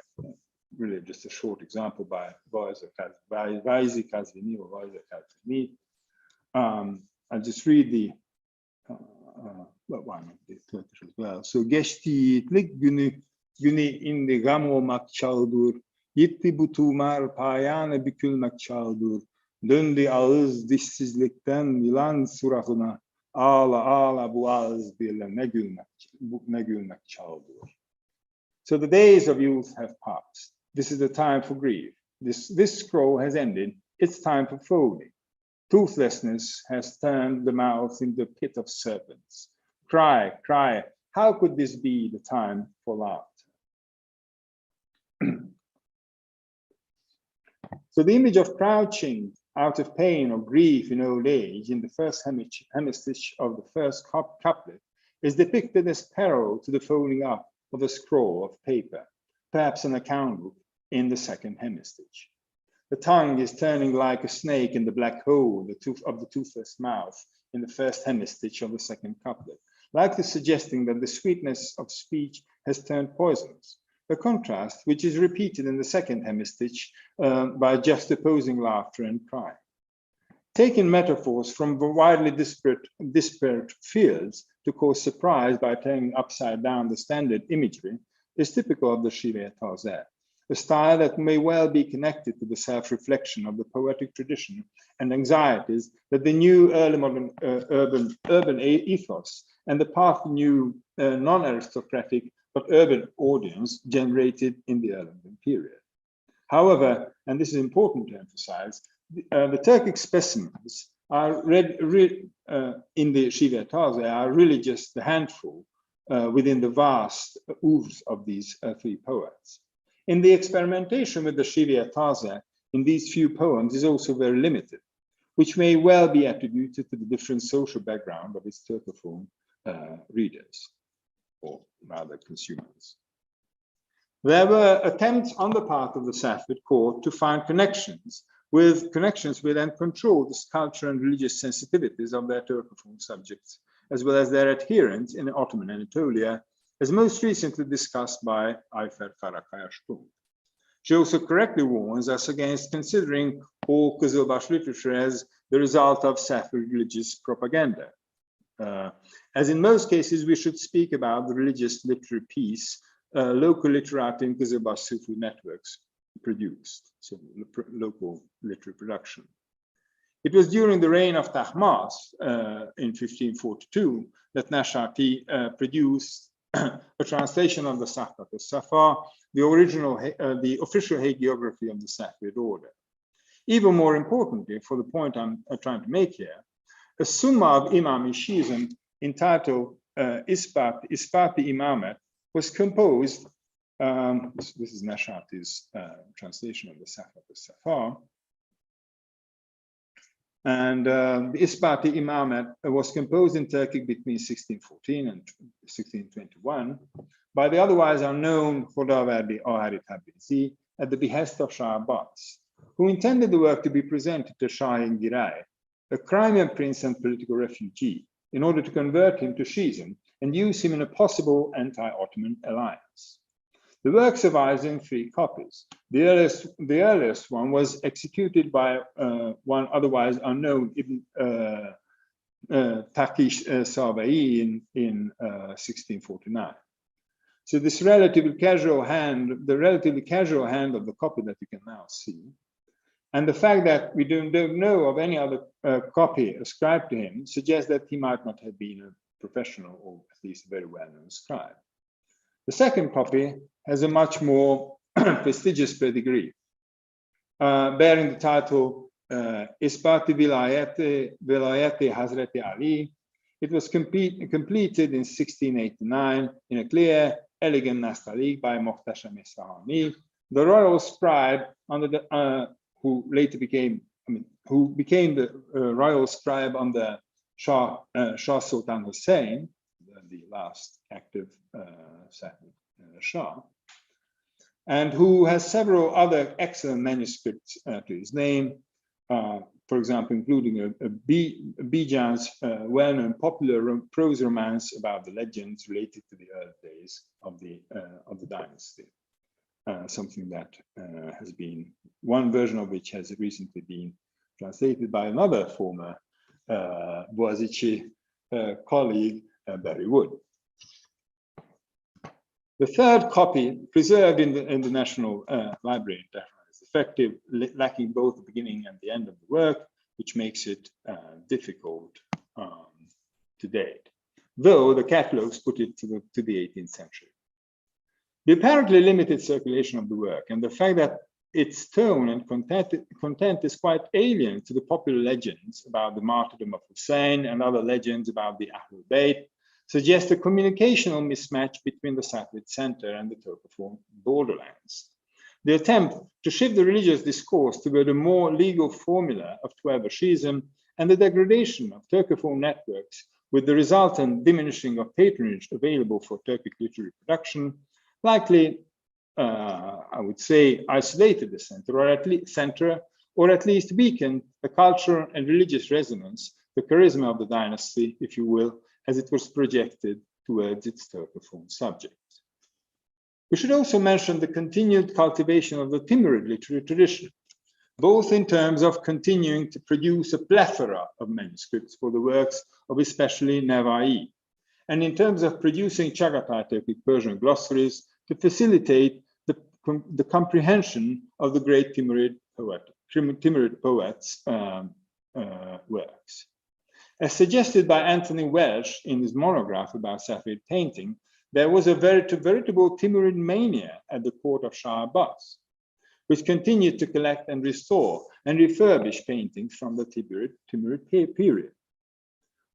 really just a short example by Vaizi Kazvini or Voize Kazvini. I'll just read the one of the Turkish as well. So geçtiğitlik günü indi gam olmak çağdır. Gitti bu tumar payane bükülmek çağdır. Döndü ağız dişsizlikten yılan suratına. Ağla ağla bu ağız birle ne gülmek çağdır. So the days of youth have passed. This is the time for grief. This scroll has ended. It's time for folding. Toothlessness has turned the mouth into a pit of serpents. Cry, cry. How could this be the time for laughter? So the image of crouching out of pain or grief in old age in the first hemistiche of the first couplet is depicted as parallel to the folding up of a scroll of paper, perhaps an account book in the second hemistich. The tongue is turning like a snake in the black hole of the toothless mouth in the first hemistich of the second couplet, likely suggesting that the sweetness of speech has turned poisonous, a contrast which is repeated in the second hemistich by juxtaposing laughter and crying. Taking metaphors from widely disparate fields to cause surprise by turning upside down the standard imagery is typical of the Shivaya Taze, a style that may well be connected to the self-reflection of the poetic tradition and anxieties that the new early modern urban ethos and the path to new non-aristocratic but urban audience generated in the early modern period. However, and this is important to emphasize, the Turkic specimens are in the Shivaya Taze are really just a handful within the vast oeuvres of these three poets. In the experimentation with the Shivaya Taze in these few poems is also very limited, which may well be attributed to the different social background of its Turcophone readers, or rather consumers. There were attempts on the part of the Safavid court to find connections with and control the cultural and religious sensitivities of their Turcophone subjects, as well as their adherents in Ottoman Anatolia, as most recently discussed by Ayfer Karakayashpur. She also correctly warns us against considering all Kızılbaş literature as the result of Safavid religious propaganda. As in most cases, we should speak about the religious literary piece local literati in Kızılbaş Sufi networks produced, so local literary production. It was during the reign of Tahmasp in 1542 that Nashati produced a translation of the Safat al-Safa, the official hagiography of the Safavid order. Even more importantly, for the point I'm trying to make here, a summa of Imami Shizm entitled Ispati Imamet was composed, this is Nashati's translation of the Safat al-Safa, and the Ispati Imamet was composed in Turkic between 1614 and 1621 by the otherwise unknown Khudaverdi Ahari Tabrizi at the behest of Shah Abbas, who intended the work to be presented to Shahin Giray, a Crimean prince and political refugee, in order to convert him to Shiism and use him in a possible anti-Ottoman alliance. The work survives in 3 copies. The earliest one was executed by one otherwise unknown Ibn Taqish Sabai in 1649. So this relatively casual hand of the copy that you can now see, and the fact that we don't know of any other copy ascribed to him suggests that he might not have been a professional or at least a very well-known scribe. The second copy has a much more prestigious pedigree, bearing the title Ispati Vilayati Hazreti Ali. It was completed in 1689 in a clear, elegant nastaliq by Mohtasham Isfahani, the royal scribe under the who became the royal scribe under Shah Sultan Hussein, the last active Shah, and who has several other excellent manuscripts to his name, for example, including Bijan's well-known popular prose romance about the legends related to the early days of the dynasty. Something that has been, one version of which has recently been translated by another former Boğaziçi colleague, Barry Wood. The third copy, preserved in the National Library in Tehran, is effective, lacking both the beginning and the end of the work, which makes it difficult to date, though the catalogs put it to the 18th century. The apparently limited circulation of the work and the fact that its tone and content is quite alien to the popular legends about the martyrdom of Hussein and other legends about the Ahlul Bayt suggest a communicational mismatch between the Safavid center and the Turcophone borderlands. The attempt to shift the religious discourse toward a more legal formula of Tuareg Shiism and the degradation of Turcophone networks with the resultant diminishing of patronage available for Turkic literary production, likely, I would say, isolated the center, or at least weakened the cultural and religious resonance, the charisma of the dynasty, if you will, as it was projected towards its Turcophone subjects. We should also mention the continued cultivation of the Timurid literary tradition, both in terms of continuing to produce a plethora of manuscripts for the works of especially Nevai, and in terms of producing Chagatai Turkic Persian glossaries to facilitate the comprehension of the great Timurid poets' works. As suggested by Anthony Welsh in his monograph about Safavid painting, there was a veritable Timurid mania at the court of Shah Abbas, which continued to collect and restore and refurbish paintings from the Timurid period.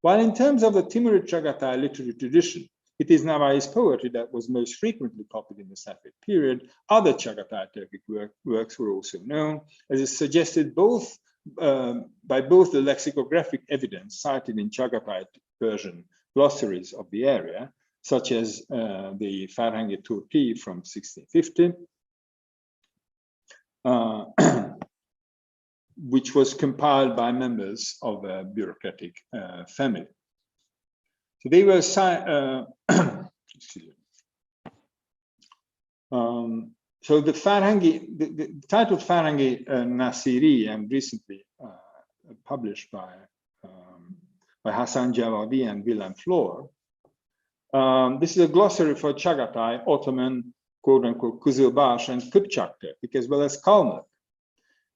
While in terms of the Timurid Chagatai literary tradition, it is Navai's poetry that was most frequently copied in the Safavid period, other Chagatai Turkic works were also known, as is suggested by both the lexicographic evidence cited in Chagatai Persian glossaries of the area, such as the Farhangi Turki from 1650, which was compiled by members of a bureaucratic family. So they were so the Farhangi, the title Farhangi Nasiri, and recently published by Hassan Javadi and Wilhelm Flor. This is a glossary for Chagatai, Ottoman, quote-unquote, Kızılbaş and Kıpçak Turkic, as well as Kalmyk,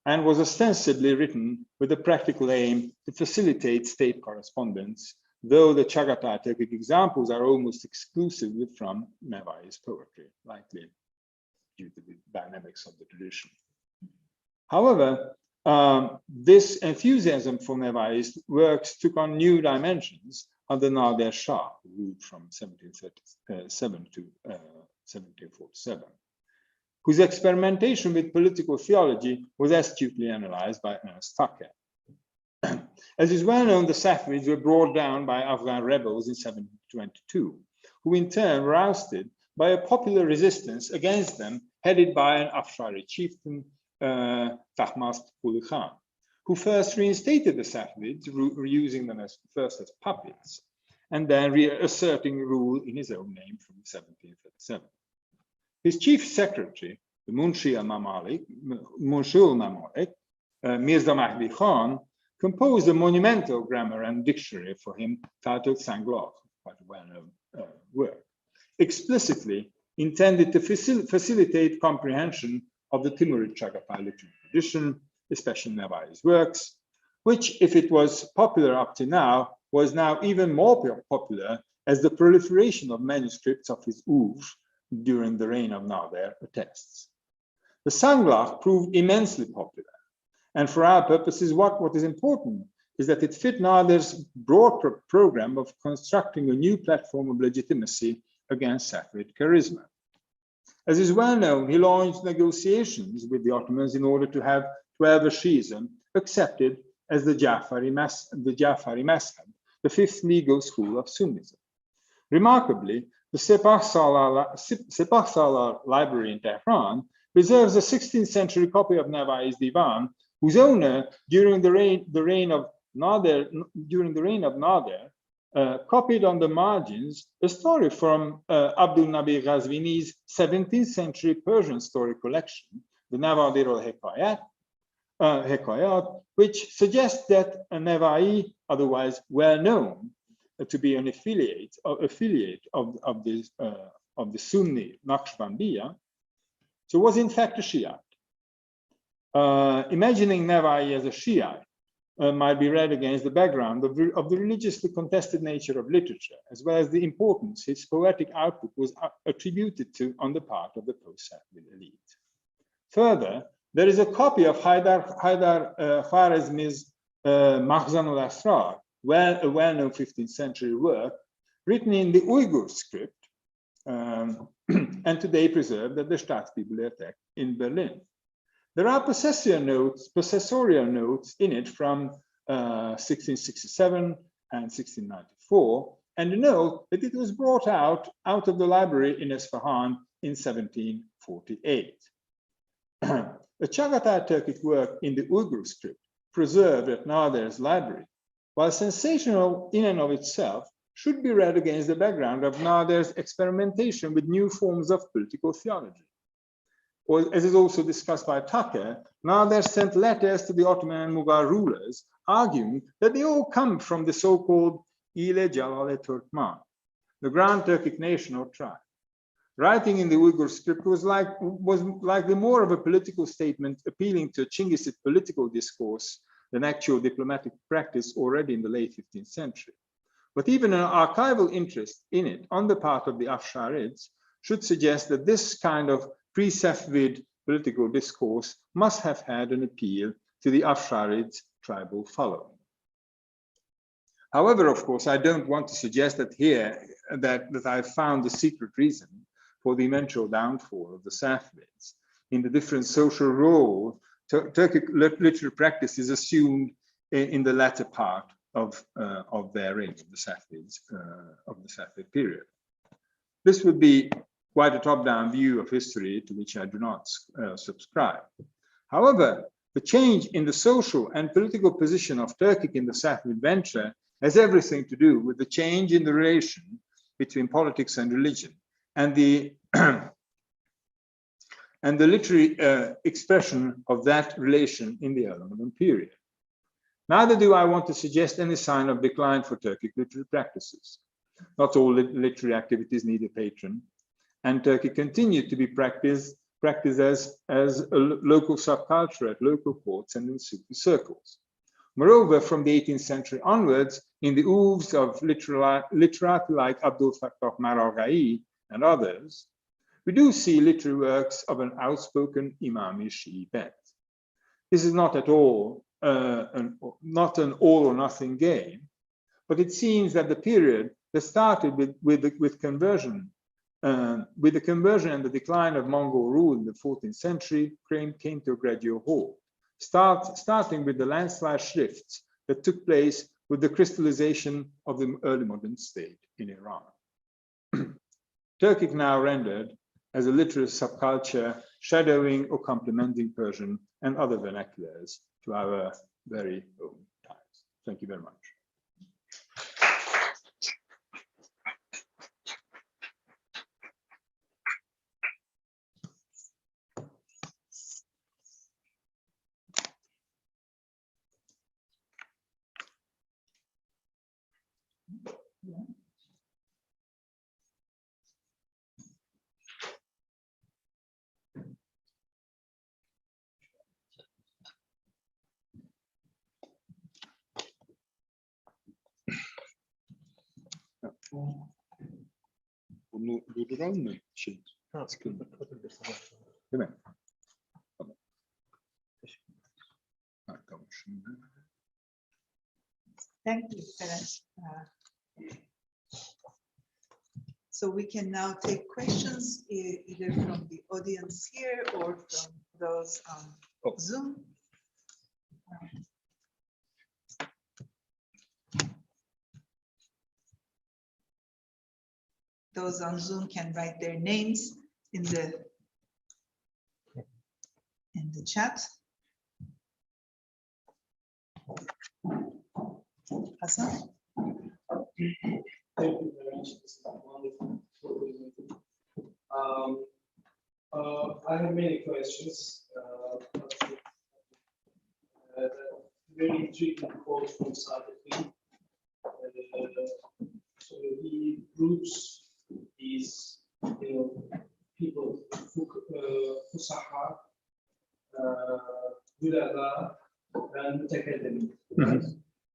and was ostensibly written with the practical aim to facilitate state correspondence, though the Chagatai Turkic examples are almost exclusively from Nevai's poetry, likely due to the dynamics of the tradition. However, this enthusiasm for Nevai's works took on new dimensions under Nader Shah, who ruled from 1737 to 1747, whose experimentation with political theology was astutely analyzed by Ernst Tucker. As is well known, the Safavids were brought down by Afghan rebels in 1722, who in turn were ousted by a popular resistance against them headed by an Afshari chieftain, Tahmasp Quli Khan, who first reinstated the Safavids, using them first as puppets, and then reasserting rule in his own name from 1737. His chief secretary, the Munshi al-Mamalik, Mirza Mahdi Khan, composed a monumental grammar and dictionary for him titled Sangloh, quite a well-known work, explicitly intended to facilitate comprehension of the Timurid Chagatai literary tradition, especially Nevai's works, which, if it was popular up to now, was now even more popular as the proliferation of manuscripts of his oeuvre during the reign of Nader attests. The Sangloh proved immensely popular, and for our purposes, what is important is that it fit Nader's broad program of constructing a new platform of legitimacy against Safavid charisma. As is well known, he launched negotiations with the Ottomans in order to have Twelver Shiism accepted as the Jafari Mazhab, the fifth legal school of Sunnism. Remarkably, the Sepah Salar Library in Tehran preserves a 16th century copy of Nevai's Divan, whose owner, during the reign of Nader, copied on the margins a story from Abdul Nabi Ghazvini's 17th century Persian story collection, the Navadir al-Hekayat, which suggests that Nevai, otherwise well known to be an affiliate of the Sunni Naqshbandiya, so was in fact a Shiite. Imagining Nevai as a Shiite might be read against the background of the religiously contested nature of literature, as well as the importance his poetic output was attributed to on the part of the post-Safavid elite. Further, there is a copy of Haydar Khwarezmi's Makhzan al-Asrar, a well-known 15th century work, written in the Uyghur script, and today preserved at the Staatsbibliothek in Berlin. There are possessorial notes in it from 1667 and 1694, 1954, and note that it was brought out of the library in Isfahan in 1748. The Chagatai Turkic work in the Uyghur script, preserved at Nader's library, while sensational in and of itself, should be read against the background of Nader's experimentation with new forms of political theology. Or, as is also discussed by Tucker, Nader sent letters to the Ottoman and Mughal rulers, arguing that they all come from the so-called Ile Jalale Turkman, the Grand Turkic nation or tribe. Writing in the Uyghur script was likely more of a political statement appealing to Chinggisid political discourse than actual diplomatic practice already in the late 15th century. But even an archival interest in it on the part of the Afsharids should suggest that this kind of pre-Safavid political discourse must have had an appeal to the Afsharids' tribal following. However, of course, I don't want to suggest that here that I've found the secret reason for the eventual downfall of the Safavids. In the different social role Turkic literary practice is assumed in the latter part of their reign, of the Safavid period. This would be quite a top-down view of history to which I do not subscribe. However, the change in the social and political position of Turkic in the Safavid venture has everything to do with the change in the relation between politics and religion, and the and the literary expression of that relation in the early modern period. Neither do I want to suggest any sign of decline for Turkic literary practices. Not all literary activities need a patron, and Turkey continued to be practiced as a local subculture at local courts and in Sufi circles. Moreover, from the 18th century onwards, in the oeuvres of literati like Abdul Fattah Maraghi and others, we do see literary works of an outspoken Imami Shi'i bent. This is not at all not an all or nothing game, but it seems that the period that started with the conversion and the decline of Mongol rule in the 14th century came to a gradual halt, starting with the landslide shifts that took place with the crystallization of the early modern state in Iran. Turkic now rendered as a literary subculture shadowing or complementing Persian and other vernaculars to our very own times. Thank you very much. Bunu durduralım mı? Sıkıldı. Değil mi? Tamam. Tamam. Thank you, Ferenc. So we can now take questions either from the audience here or from those on Zoom. Those on Zoom can write their names in the chat. Hasan? Thank you very much. It's wonderful. I have many questions. Very intriguing quote from Sadeqi. So he groups these, people, Fusaha, Budada, and Mutakallimin, right?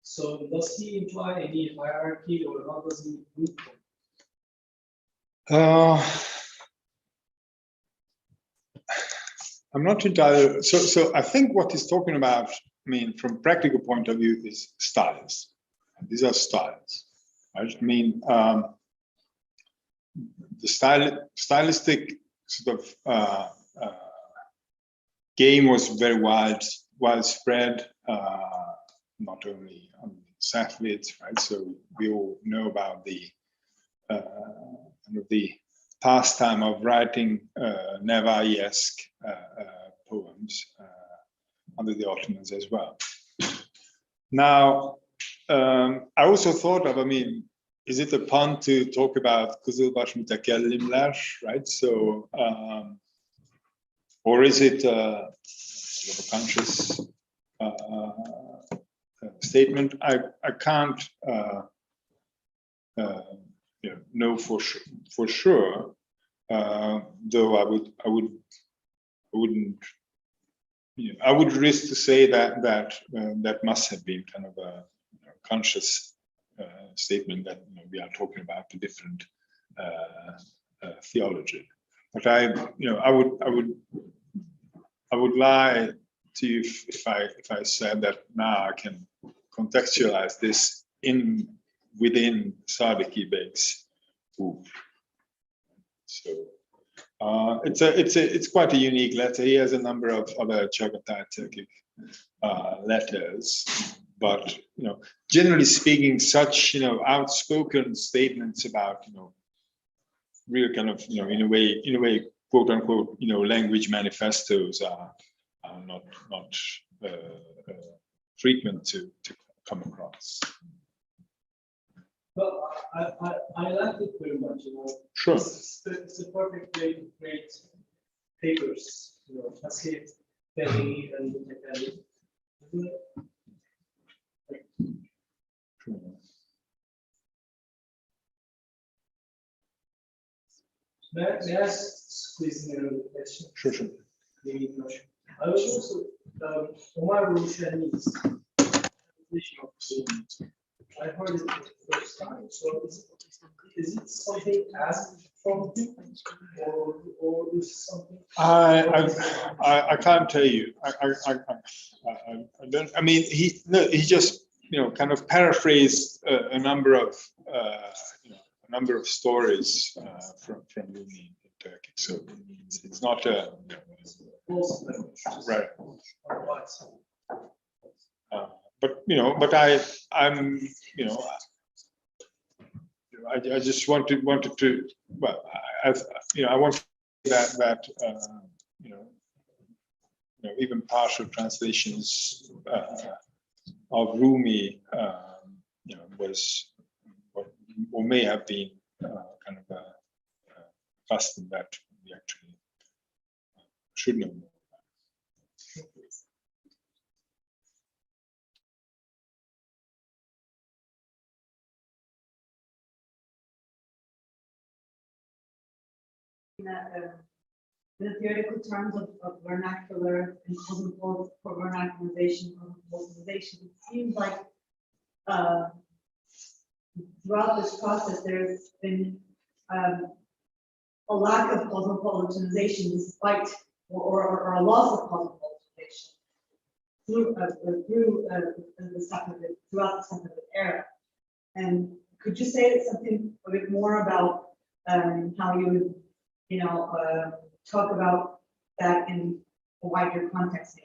So does he imply any hierarchy, or how does he group them? I'm not entirely, so I think what he's talking about, from a practical point of view, is styles. These are styles. The stylistic sort of game was very widespread, not only on the Safavids, right? So we all know about the pastime of writing Nevayi-esque poems under the Ottomans as well. Now, I also thought of, I mean, is it a pun to talk about Kızılbaş Mütekellimler, right? So, or is it a conscious statement? I can't know for sure. Though I would risk to say that must have been kind of a conscious statement that we are talking about a different theology. But I would lie to you if I said that now I can contextualize this within Sadiq Beg's book. So it's quite a unique letter. He has a number of other Chagatai Turkic letters, but generally speaking, such outspoken statements about real kind of in a way quote unquote language manifestos are not frequent to come across. But I like it very much. Sure. It's a perfect way to create papers. Hasid, Belli, and Mutekellim. May I squeeze in a question? Sure. I was also Omar Rushan's translation of the I heard it for the first time. So is it something asked from him, or is something? I can't tell you. I don't. I mean, he just kind of paraphrased a number of stories from Rumi in Turkey. So it's not a right. But I'm I just wanted to. Well, I want to say that even partial translations of Rumi was or may have been kind of a custom that we actually should know more about. The theoretical terms of vernacular and cosmopolitan for vernacularization, it seems like throughout this process there's been a lack of cosmopolitanization despite or a loss of cosmopolitanization throughout the Safavid era. And could you say something a bit more about how you would talk about that in a wider context?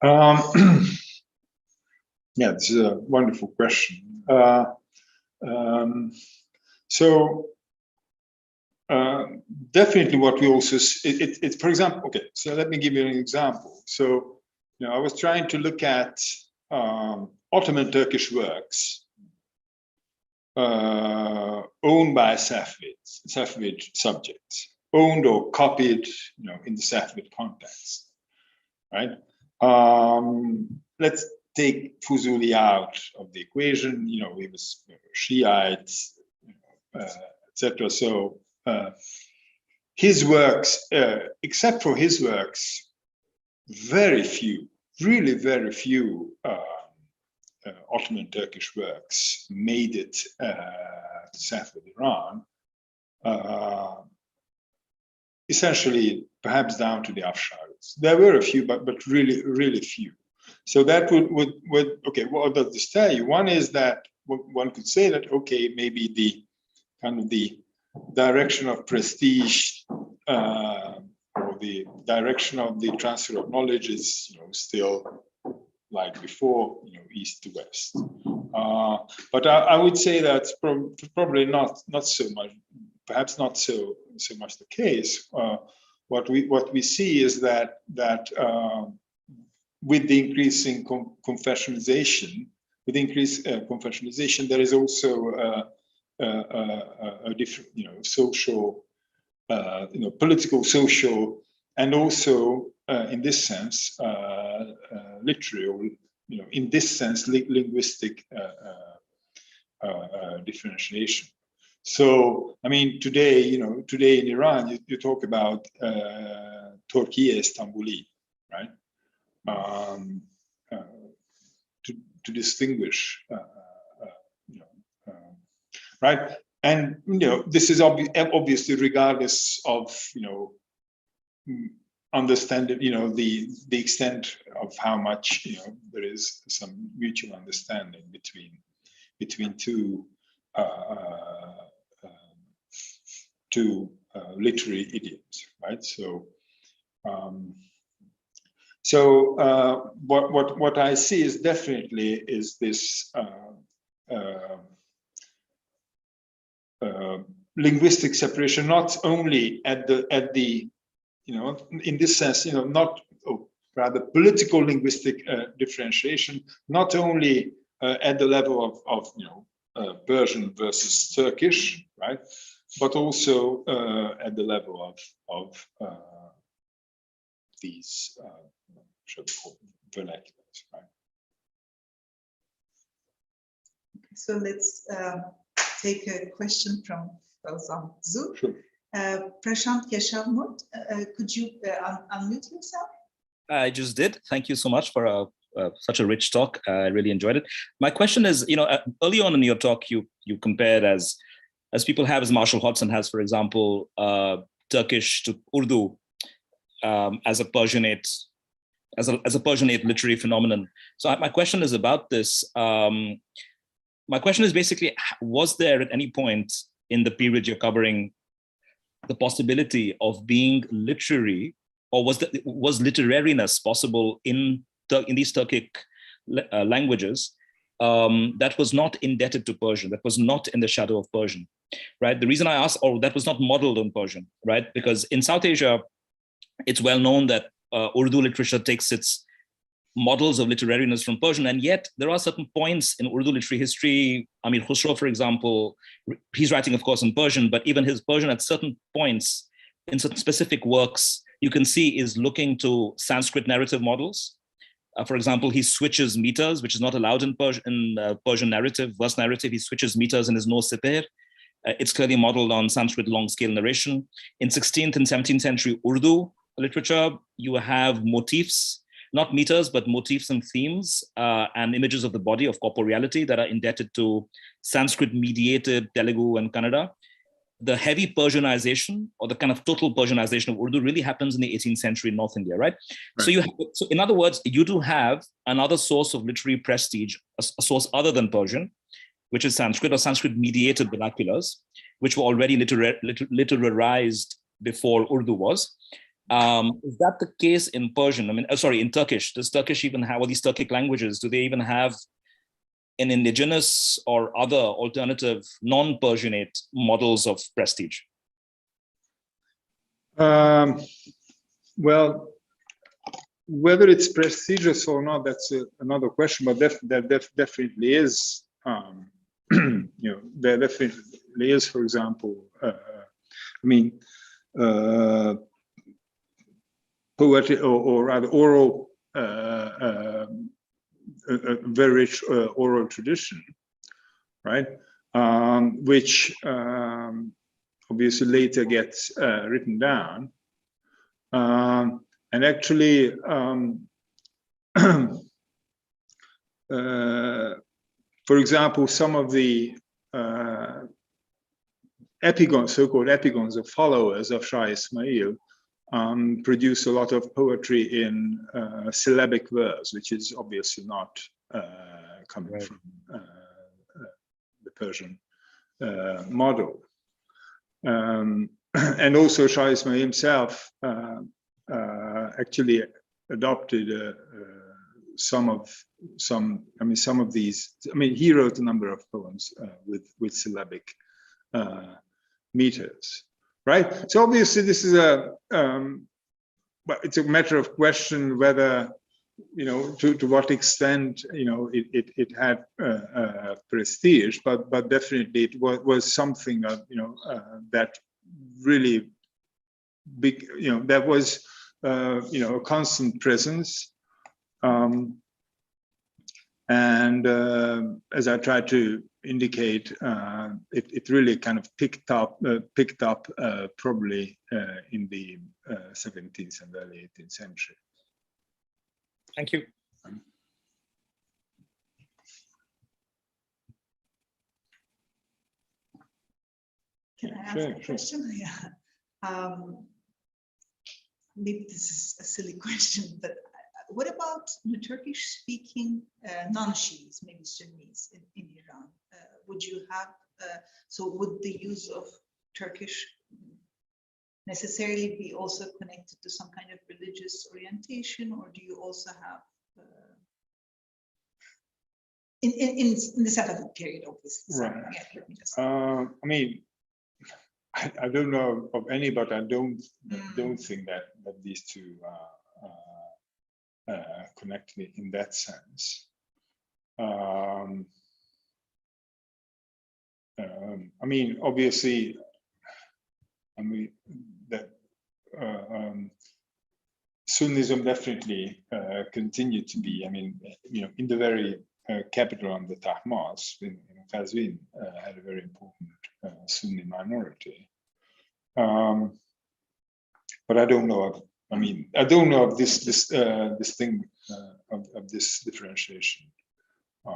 Yeah, this is a wonderful question. So definitely what we also, it's for example, okay, so let me give you an example. So, I was trying to look at Ottoman Turkish works owned by Safavid subjects, owned or copied, in the Safavid context, right? Let's take Fuzuli out of the equation. He was Shiite, etc. So his works, except for his works, very few, really very few Ottoman Turkish works made it to Safavid Iran, essentially perhaps down to the Afsharids. There were a few, but really, really few. So that would okay, what does this tell you? One is that one could say that, okay, maybe the kind of the direction of prestige or the direction of the transfer of knowledge is, still like before, east to west. But I would say that's probably not so much, perhaps not so much the case. What we see is that with the increasing confessionalization, there is also a different, social, political, social, and also in this sense, literary, or in this sense, linguistic differentiation. So, I mean, today in Iran, you talk about Turkiye Istanbuli, right? To distinguish, right? And this is obviously regardless of understanding, the extent of how much there is some mutual understanding between two literary idioms, right? So. What I see is definitely this linguistic separation, not only at the in this sense, not, or rather political linguistic differentiation, not only at the level of Persian versus Turkish, right, but also at the level of these shall we call them vernaculars, right? So let's take a question from those on Zoom. Sure. Prashant Keshavmut, could you unmute yourself? I just did. Thank you so much for such a rich talk. I really enjoyed it. My question is, early on in your talk, you compared as people have, as Marshall Hodgson has, for example, Turkish to Urdu as a Persianate literary phenomenon. So my question is about this. My question is basically, was there at any point in the period you're covering the possibility of being literary, or was literariness possible in these Turkic languages that was not indebted to Persian, that was not in the shadow of Persian, right? The reason I ask, or that was not modeled on Persian, right? Because in South Asia, it's well known that Urdu literature takes its models of literariness from Persian, and yet there are certain points in Urdu literary history. Amir Khusro, for example, he's writing, of course, in Persian, but even his Persian at certain points in certain specific works, you can see is looking to Sanskrit narrative models. For example, he switches meters, which is not allowed in Persian narrative, verse narrative. He switches meters in his No Sipir. It's clearly modeled on Sanskrit long scale narration. In 16th and 17th century Urdu literature, you have motifs, not meters, but motifs and themes and images of the body, of corporeality, that are indebted to Sanskrit mediated Telugu and Kannada. The heavy Persianization, or the kind of total Persianization of Urdu, really happens in the 18th century in North India, right? So in other words, you do have another source of literary prestige, a source other than Persian, which is Sanskrit or Sanskrit mediated vernaculars, which were already literarized before Urdu was. Is that the case in Persian? I mean, sorry, in Turkish. Does Turkish even have, or these Turkic languages, do they even have an indigenous or other alternative non-Persianate models of prestige? Well, whether it's prestigious or not, that's another question, but there definitely is, there definitely is, for example, poetry or rather oral, a very rich oral tradition, right? Which obviously later gets written down. And actually, for example, some of the epigons, so-called epigons of followers of Shah Ismail, produce a lot of poetry in syllabic verse, which is obviously not coming from the Persian model. And also Shah Ismail himself actually adopted some of these. I mean, he wrote a number of poems with syllabic meters, right? So obviously, this is but it's a matter of question whether, you know, to what extent, you know, it had prestige, but definitely it was something you know, that really big, you know, that was you know, a constant presence. And as I tried to indicate, it really kind of picked up probably in the 17th and early 18th century. Thank you. Can I ask Sure, a sure. question? Yeah. Maybe this is a silly question, but what about the Turkish-speaking non-Shiis, maybe Sunnis in Iran? Would you have, so would the use of Turkish necessarily be also connected to some kind of religious orientation, or do you also have, in the Safavid period, obviously? So, Right. yeah, let me just. I mean, I don't know of any, but I don't think that these two connected in that sense. I mean, obviously, I mean that Sunnism definitely continued to be. I mean, you know, in the very capital on the Tahmas, in Qazvin, had a very important Sunni minority. But I don't know of. I mean, I don't know of this thing of this differentiation. I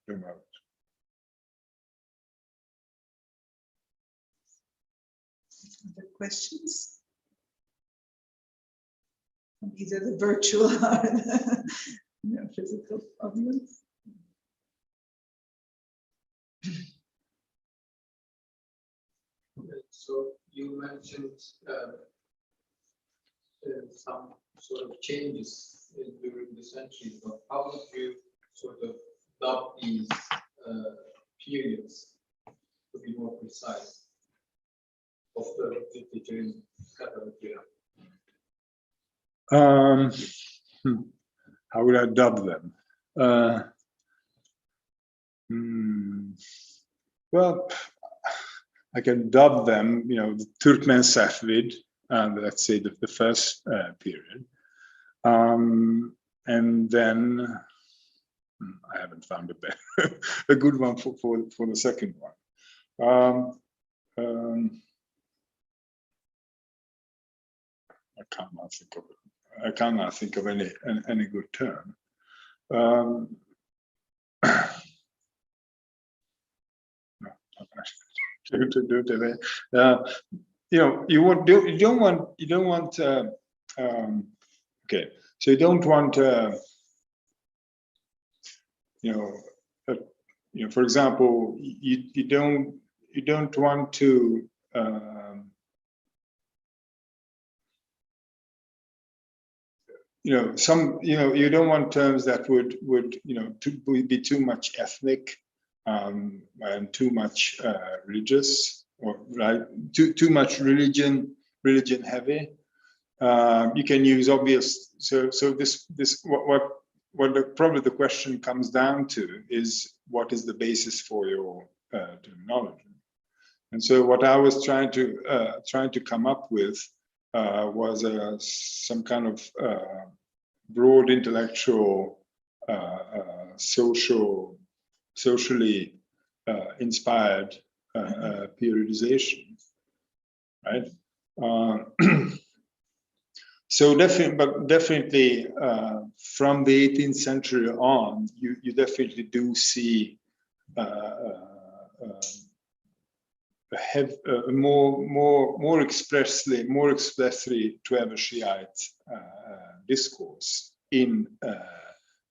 don't know. Other questions? From either the virtual or the physical audience? So you mentioned some sort of changes during the centuries, but how would you sort of dub these periods to be more precise of the literature in Cappadocia? How would I dub them? Well, I can dub them, you know, the Turkmen Safavid, let's say the first period. And then I haven't found a good one for the second one. I cannot think of any good term. No, you know, you don't want. Okay, so you don't want. You know, for example, you don't want to. You know, you don't want terms that would you know be too much ethnic and too much religious, or right, too much religion heavy. You can use obvious. So this what probably the question comes down to is, what is the basis for your terminology? And so what I was trying to come up with was some kind of broad intellectual, socially inspired periodization, right? So definitely from the 18th century on, you definitely do see more expressly Trevor Shiite discourse in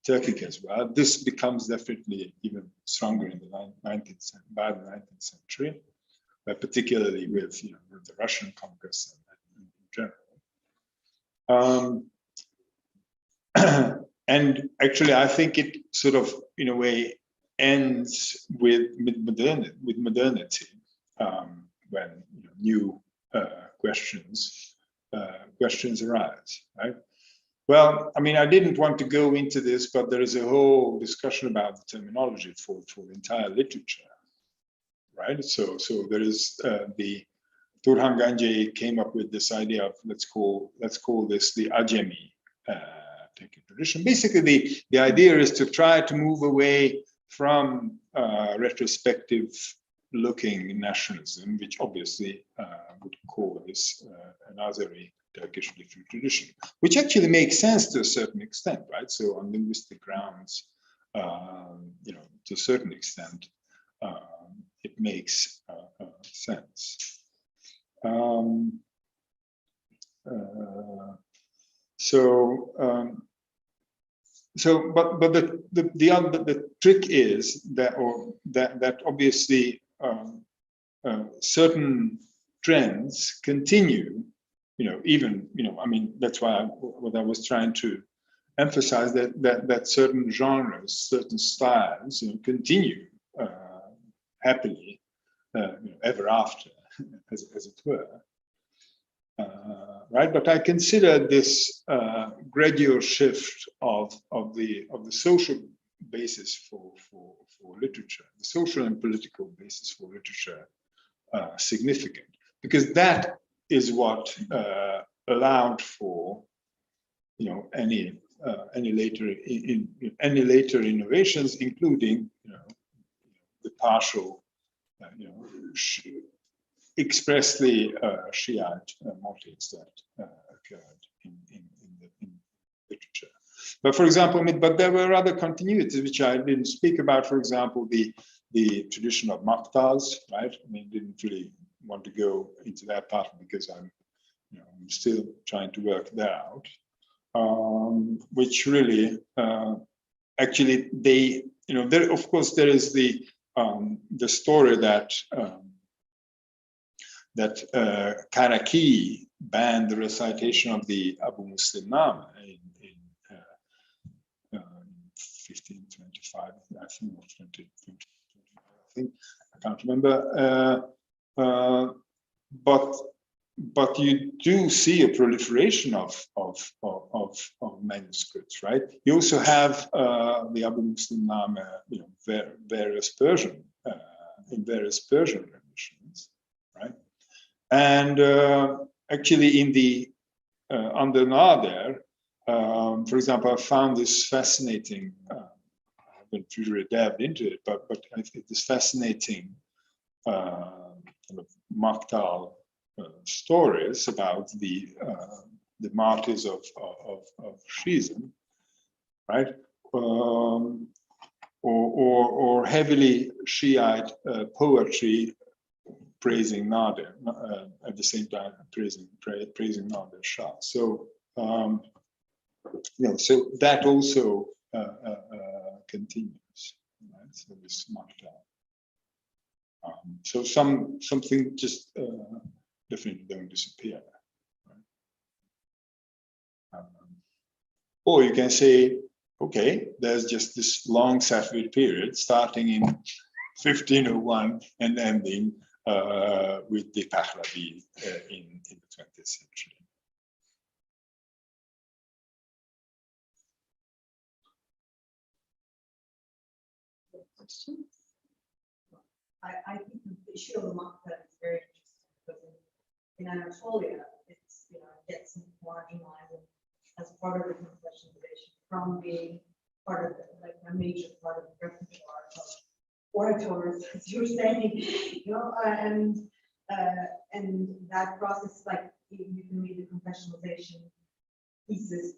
Turkic as well. This becomes definitely even stronger in the 19th century, but particularly with the Russian conquest in general. and actually, I think it sort of, in a way, ends with modernity, when new questions arise, right? Well, I mean, I didn't want to go into this, but there is a whole discussion about the terminology for the entire literature, right? So there is the Turhan Ganjei came up with this idea of let's call this the Ajami Turkic tradition. Basically, the idea is to try to move away from retrospective looking nationalism, which obviously would call this an Azeri Turkish literary tradition, which actually makes sense to a certain extent, right? So on linguistic grounds, to a certain extent, it makes sense. But the trick is that obviously certain trends continue. I mean, that's why what I was trying to emphasize, that certain genres, certain styles, continue happily ever after, as it were. Right, but I consider this gradual shift of the social basis for literature, the social and political basis for literature, significant, because that is what allowed for any later innovations, including the partial expressly Shiite motives that occurred in literature. But for example, but there were other continuities which I didn't speak about. For example, the tradition of Maktals, right? I mean, didn't really want to go into that part because I'm still trying to work that out. Which really, actually, there, of course, there is the story that Karaki banned the recitation of the Abu Muslim Nama in 1525, I think, or 2025, I think, I can't remember. But you do see a proliferation of manuscripts, right? You also have the Abu Muslim Nama, various Persian in various Persian renditions, right? And actually, in the under Nader, for example, I found this fascinating. I haven't really delved into it, but I think this fascinating kind of Maktal stories about the martyrs of Shiism, right? Or heavily Shiite poetry praising Nader, at the same time praising Nader Shah. So so that also continues, right? So this Maktal. So something just definitely don't disappear. Right? Or you can say, okay, there's just this long Safavid period starting in 1501 and ending with the Pahlavi in the 20th century. Questions? I think the issue of the Maktal is very interesting because in Anatolia, it's it gets marginalized as part of the confessionalization from being part of a major part of the repertoire of orators, as you were saying, and that process, like you can read the confessionalization pieces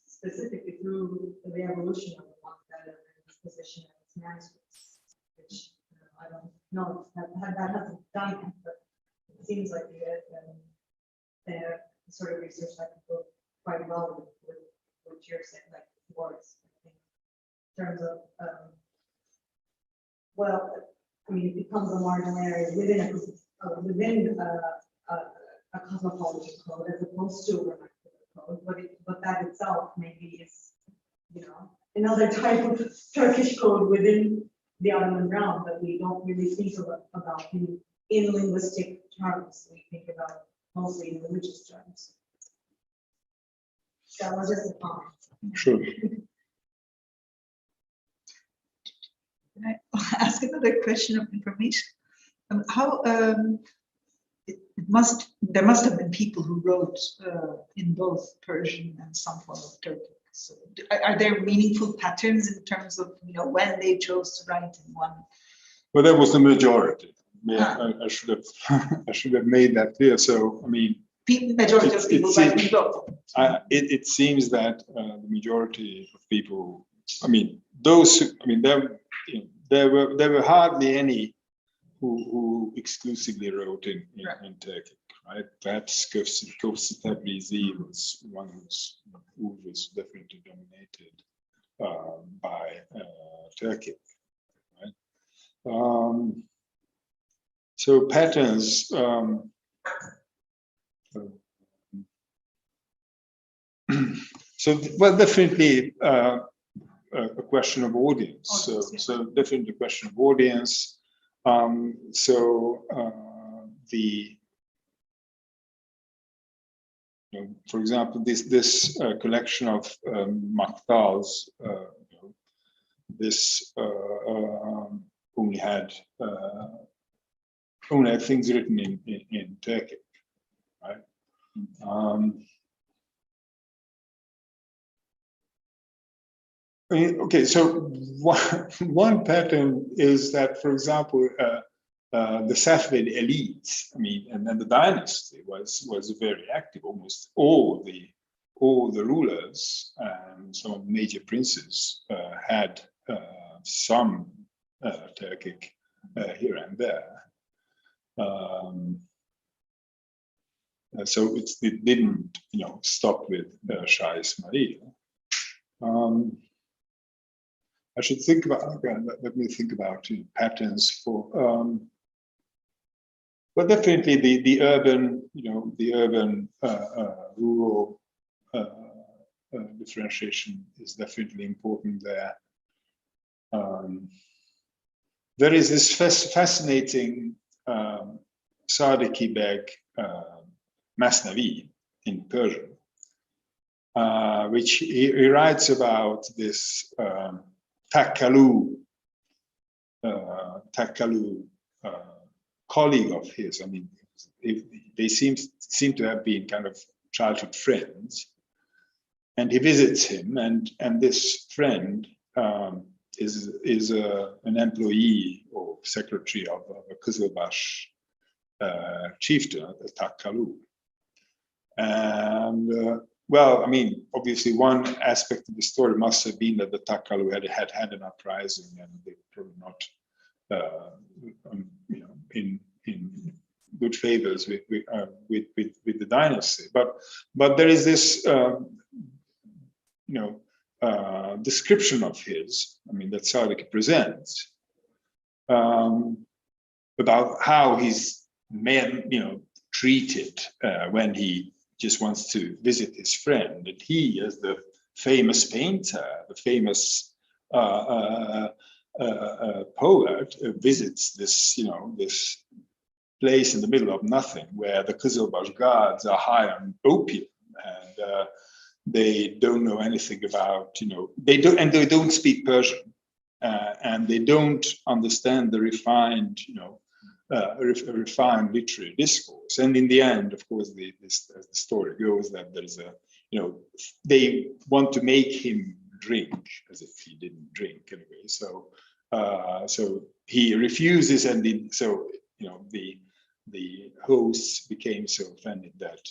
specifically through the evolution of the Maktal and its position and its manuscripts, which I don't know that hasn't done it, but it seems like the sort of research that could go quite well with what you're saying, like towards, I think, in terms of it becomes a marginal area within a cosmopolitan code as opposed to a vernacular code, but that itself maybe is, you know, another type of Turkish code within the Ottoman realm that we don't really think about in linguistic terms. We think about mostly in religious terms. That was just a comment. Sure. Can I ask another question of information? There must have been people who wrote in both Persian and some form of Turkic. So are there meaningful patterns in terms of, you know, when they chose to write in one? Well, that was the majority. Yeah, Ah. I should have I should have made that clear. So I mean, Majority of people write in both. it seems that the majority of people, I mean, those, I mean, there were hardly any who exclusively wrote in Turkic, right? Perhaps Kossi Tabrizi was one who was definitely dominated by Turkic, right? So patterns. So, well, definitely a question of audience. So definitely a question of audience. For example, this collection of Maktals, this only had things written in Turkic, right? Okay, so one pattern is that, for example, the Safavid elite, I mean, and then the dynasty was very active. Almost all the rulers and some of the major princes had some Turkic here and there. So it didn't, you know, stop with Shah Ismail. I should think about, okay, let me think about patterns for, but definitely the urban, you know, the urban rural differentiation is definitely important there. There is this fascinating Sadiki Beg Masnavi in Persian, which he writes about this Takkalu colleague of his. I mean, they seem to have been kind of childhood friends, and he visits him, and this friend is an employee or secretary of a Kızılbaş chieftain, the Takkalu, and well, I mean, obviously, one aspect of the story must have been that the Takkalu had an uprising, and they were probably not, you know, in good favors with the dynasty. But there is this, you know, description of his, I mean, that Sadiki presents about how he's treated when he just wants to visit his friend, and he, as the famous painter, the famous poet, visits this, you know, this place in the middle of nothing, where the Kızılbaş guards are high on opium, and they don't know anything about, you know, they don't speak Persian, and they don't understand the refined, you know, refined literary discourse. And in the end, of course, as the story goes, that there's a, you know, they want to make him drink as if he didn't drink anyway. So he refuses, and so, you know, the hosts became so offended that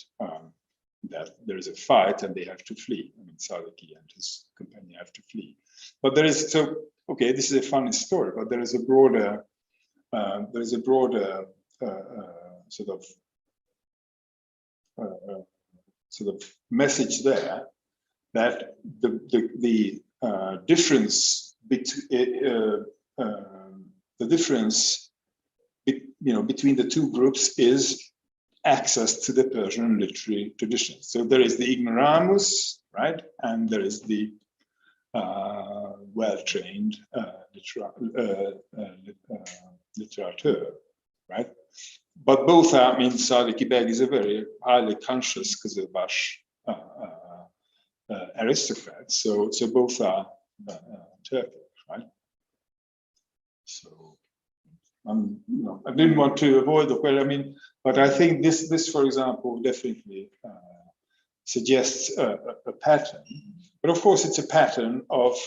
that there is a fight and they have to flee. I mean, Sadiki and his companion have to flee. But there is, so okay, this is a funny story, but there is a broader sort of message there, that the difference between between the two groups is access to the Persian literary tradition. So there is the ignoramus, right? And there is the well-trained literature, right? But both are, I mean, Sadiq Beg is a very highly conscious Kızılbaş aristocrat. So both are Turkish, right? So I didn't want to avoid the question. I mean, but I think this, for example, definitely suggests a pattern. But of course, it's a pattern of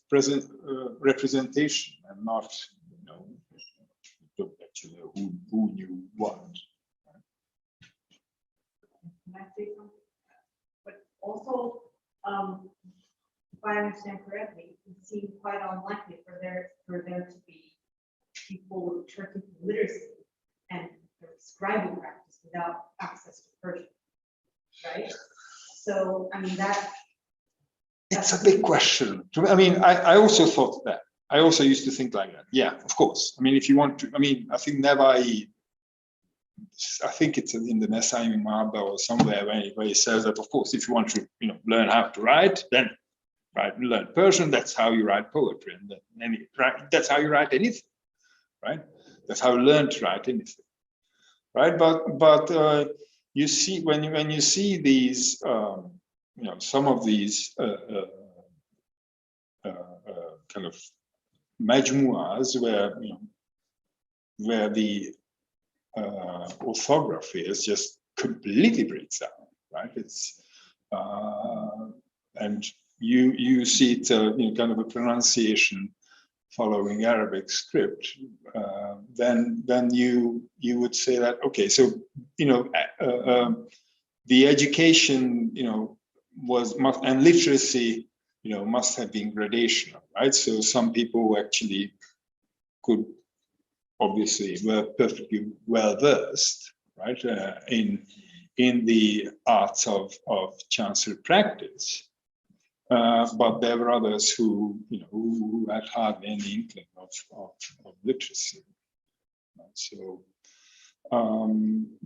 present representation, and not, don't actually know who knew what. Can I say something? But also, if I understand correctly, it seems quite unlikely for there to be people with Turkic literacy and scribing practice without access to Persian, right? So, I mean, It's a big question. I mean, I also thought that. I also used to think like that. Yeah, of course. I mean, if you want to, I mean, I think Nevai, I think it's in the Nesai Maba or somewhere where he says that, of course, if you want to, learn how to write, then learn Persian. That's how you write poetry, and then that's how you write anything, right? That's how you learn to write anything, right? But you see, when you see these, some of these kind of majmuas where the orthography is just completely breaks down, right? It's and you see it kind of a pronunciation following Arabic script, then you would say that, okay, so the education and literacy must have been gradational, right? So some people actually could obviously were perfectly well versed, right, in the arts of chancery practice, but there were others who who had hardly any inkling of literacy. Right? So,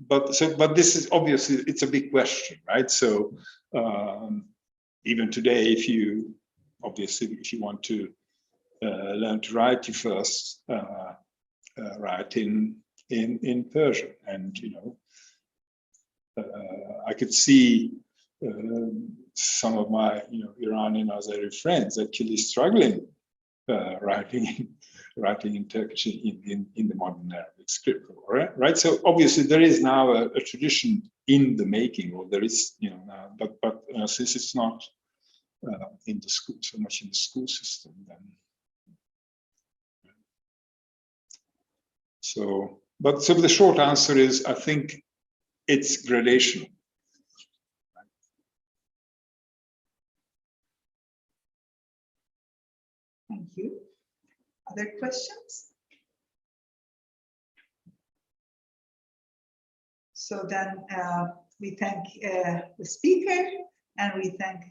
but this is obviously, it's a big question, right? So even today, if you want to learn to write, you first write in Persian, and I could see some of my Iranian Azeri friends actually struggling writing in Turkish in the modern Arabic script, right? So obviously there is now a tradition in the making, or there is now, but since it's not in the school, so much in the school system, then so the short answer is, I think it's gradational. Thank you. Other questions? So then we thank the speaker, and we thank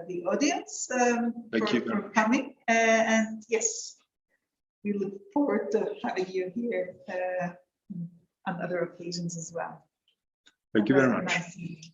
the audience for coming. And yes, we look forward to having you here on other occasions as well. Thank you very much. Nice meeting.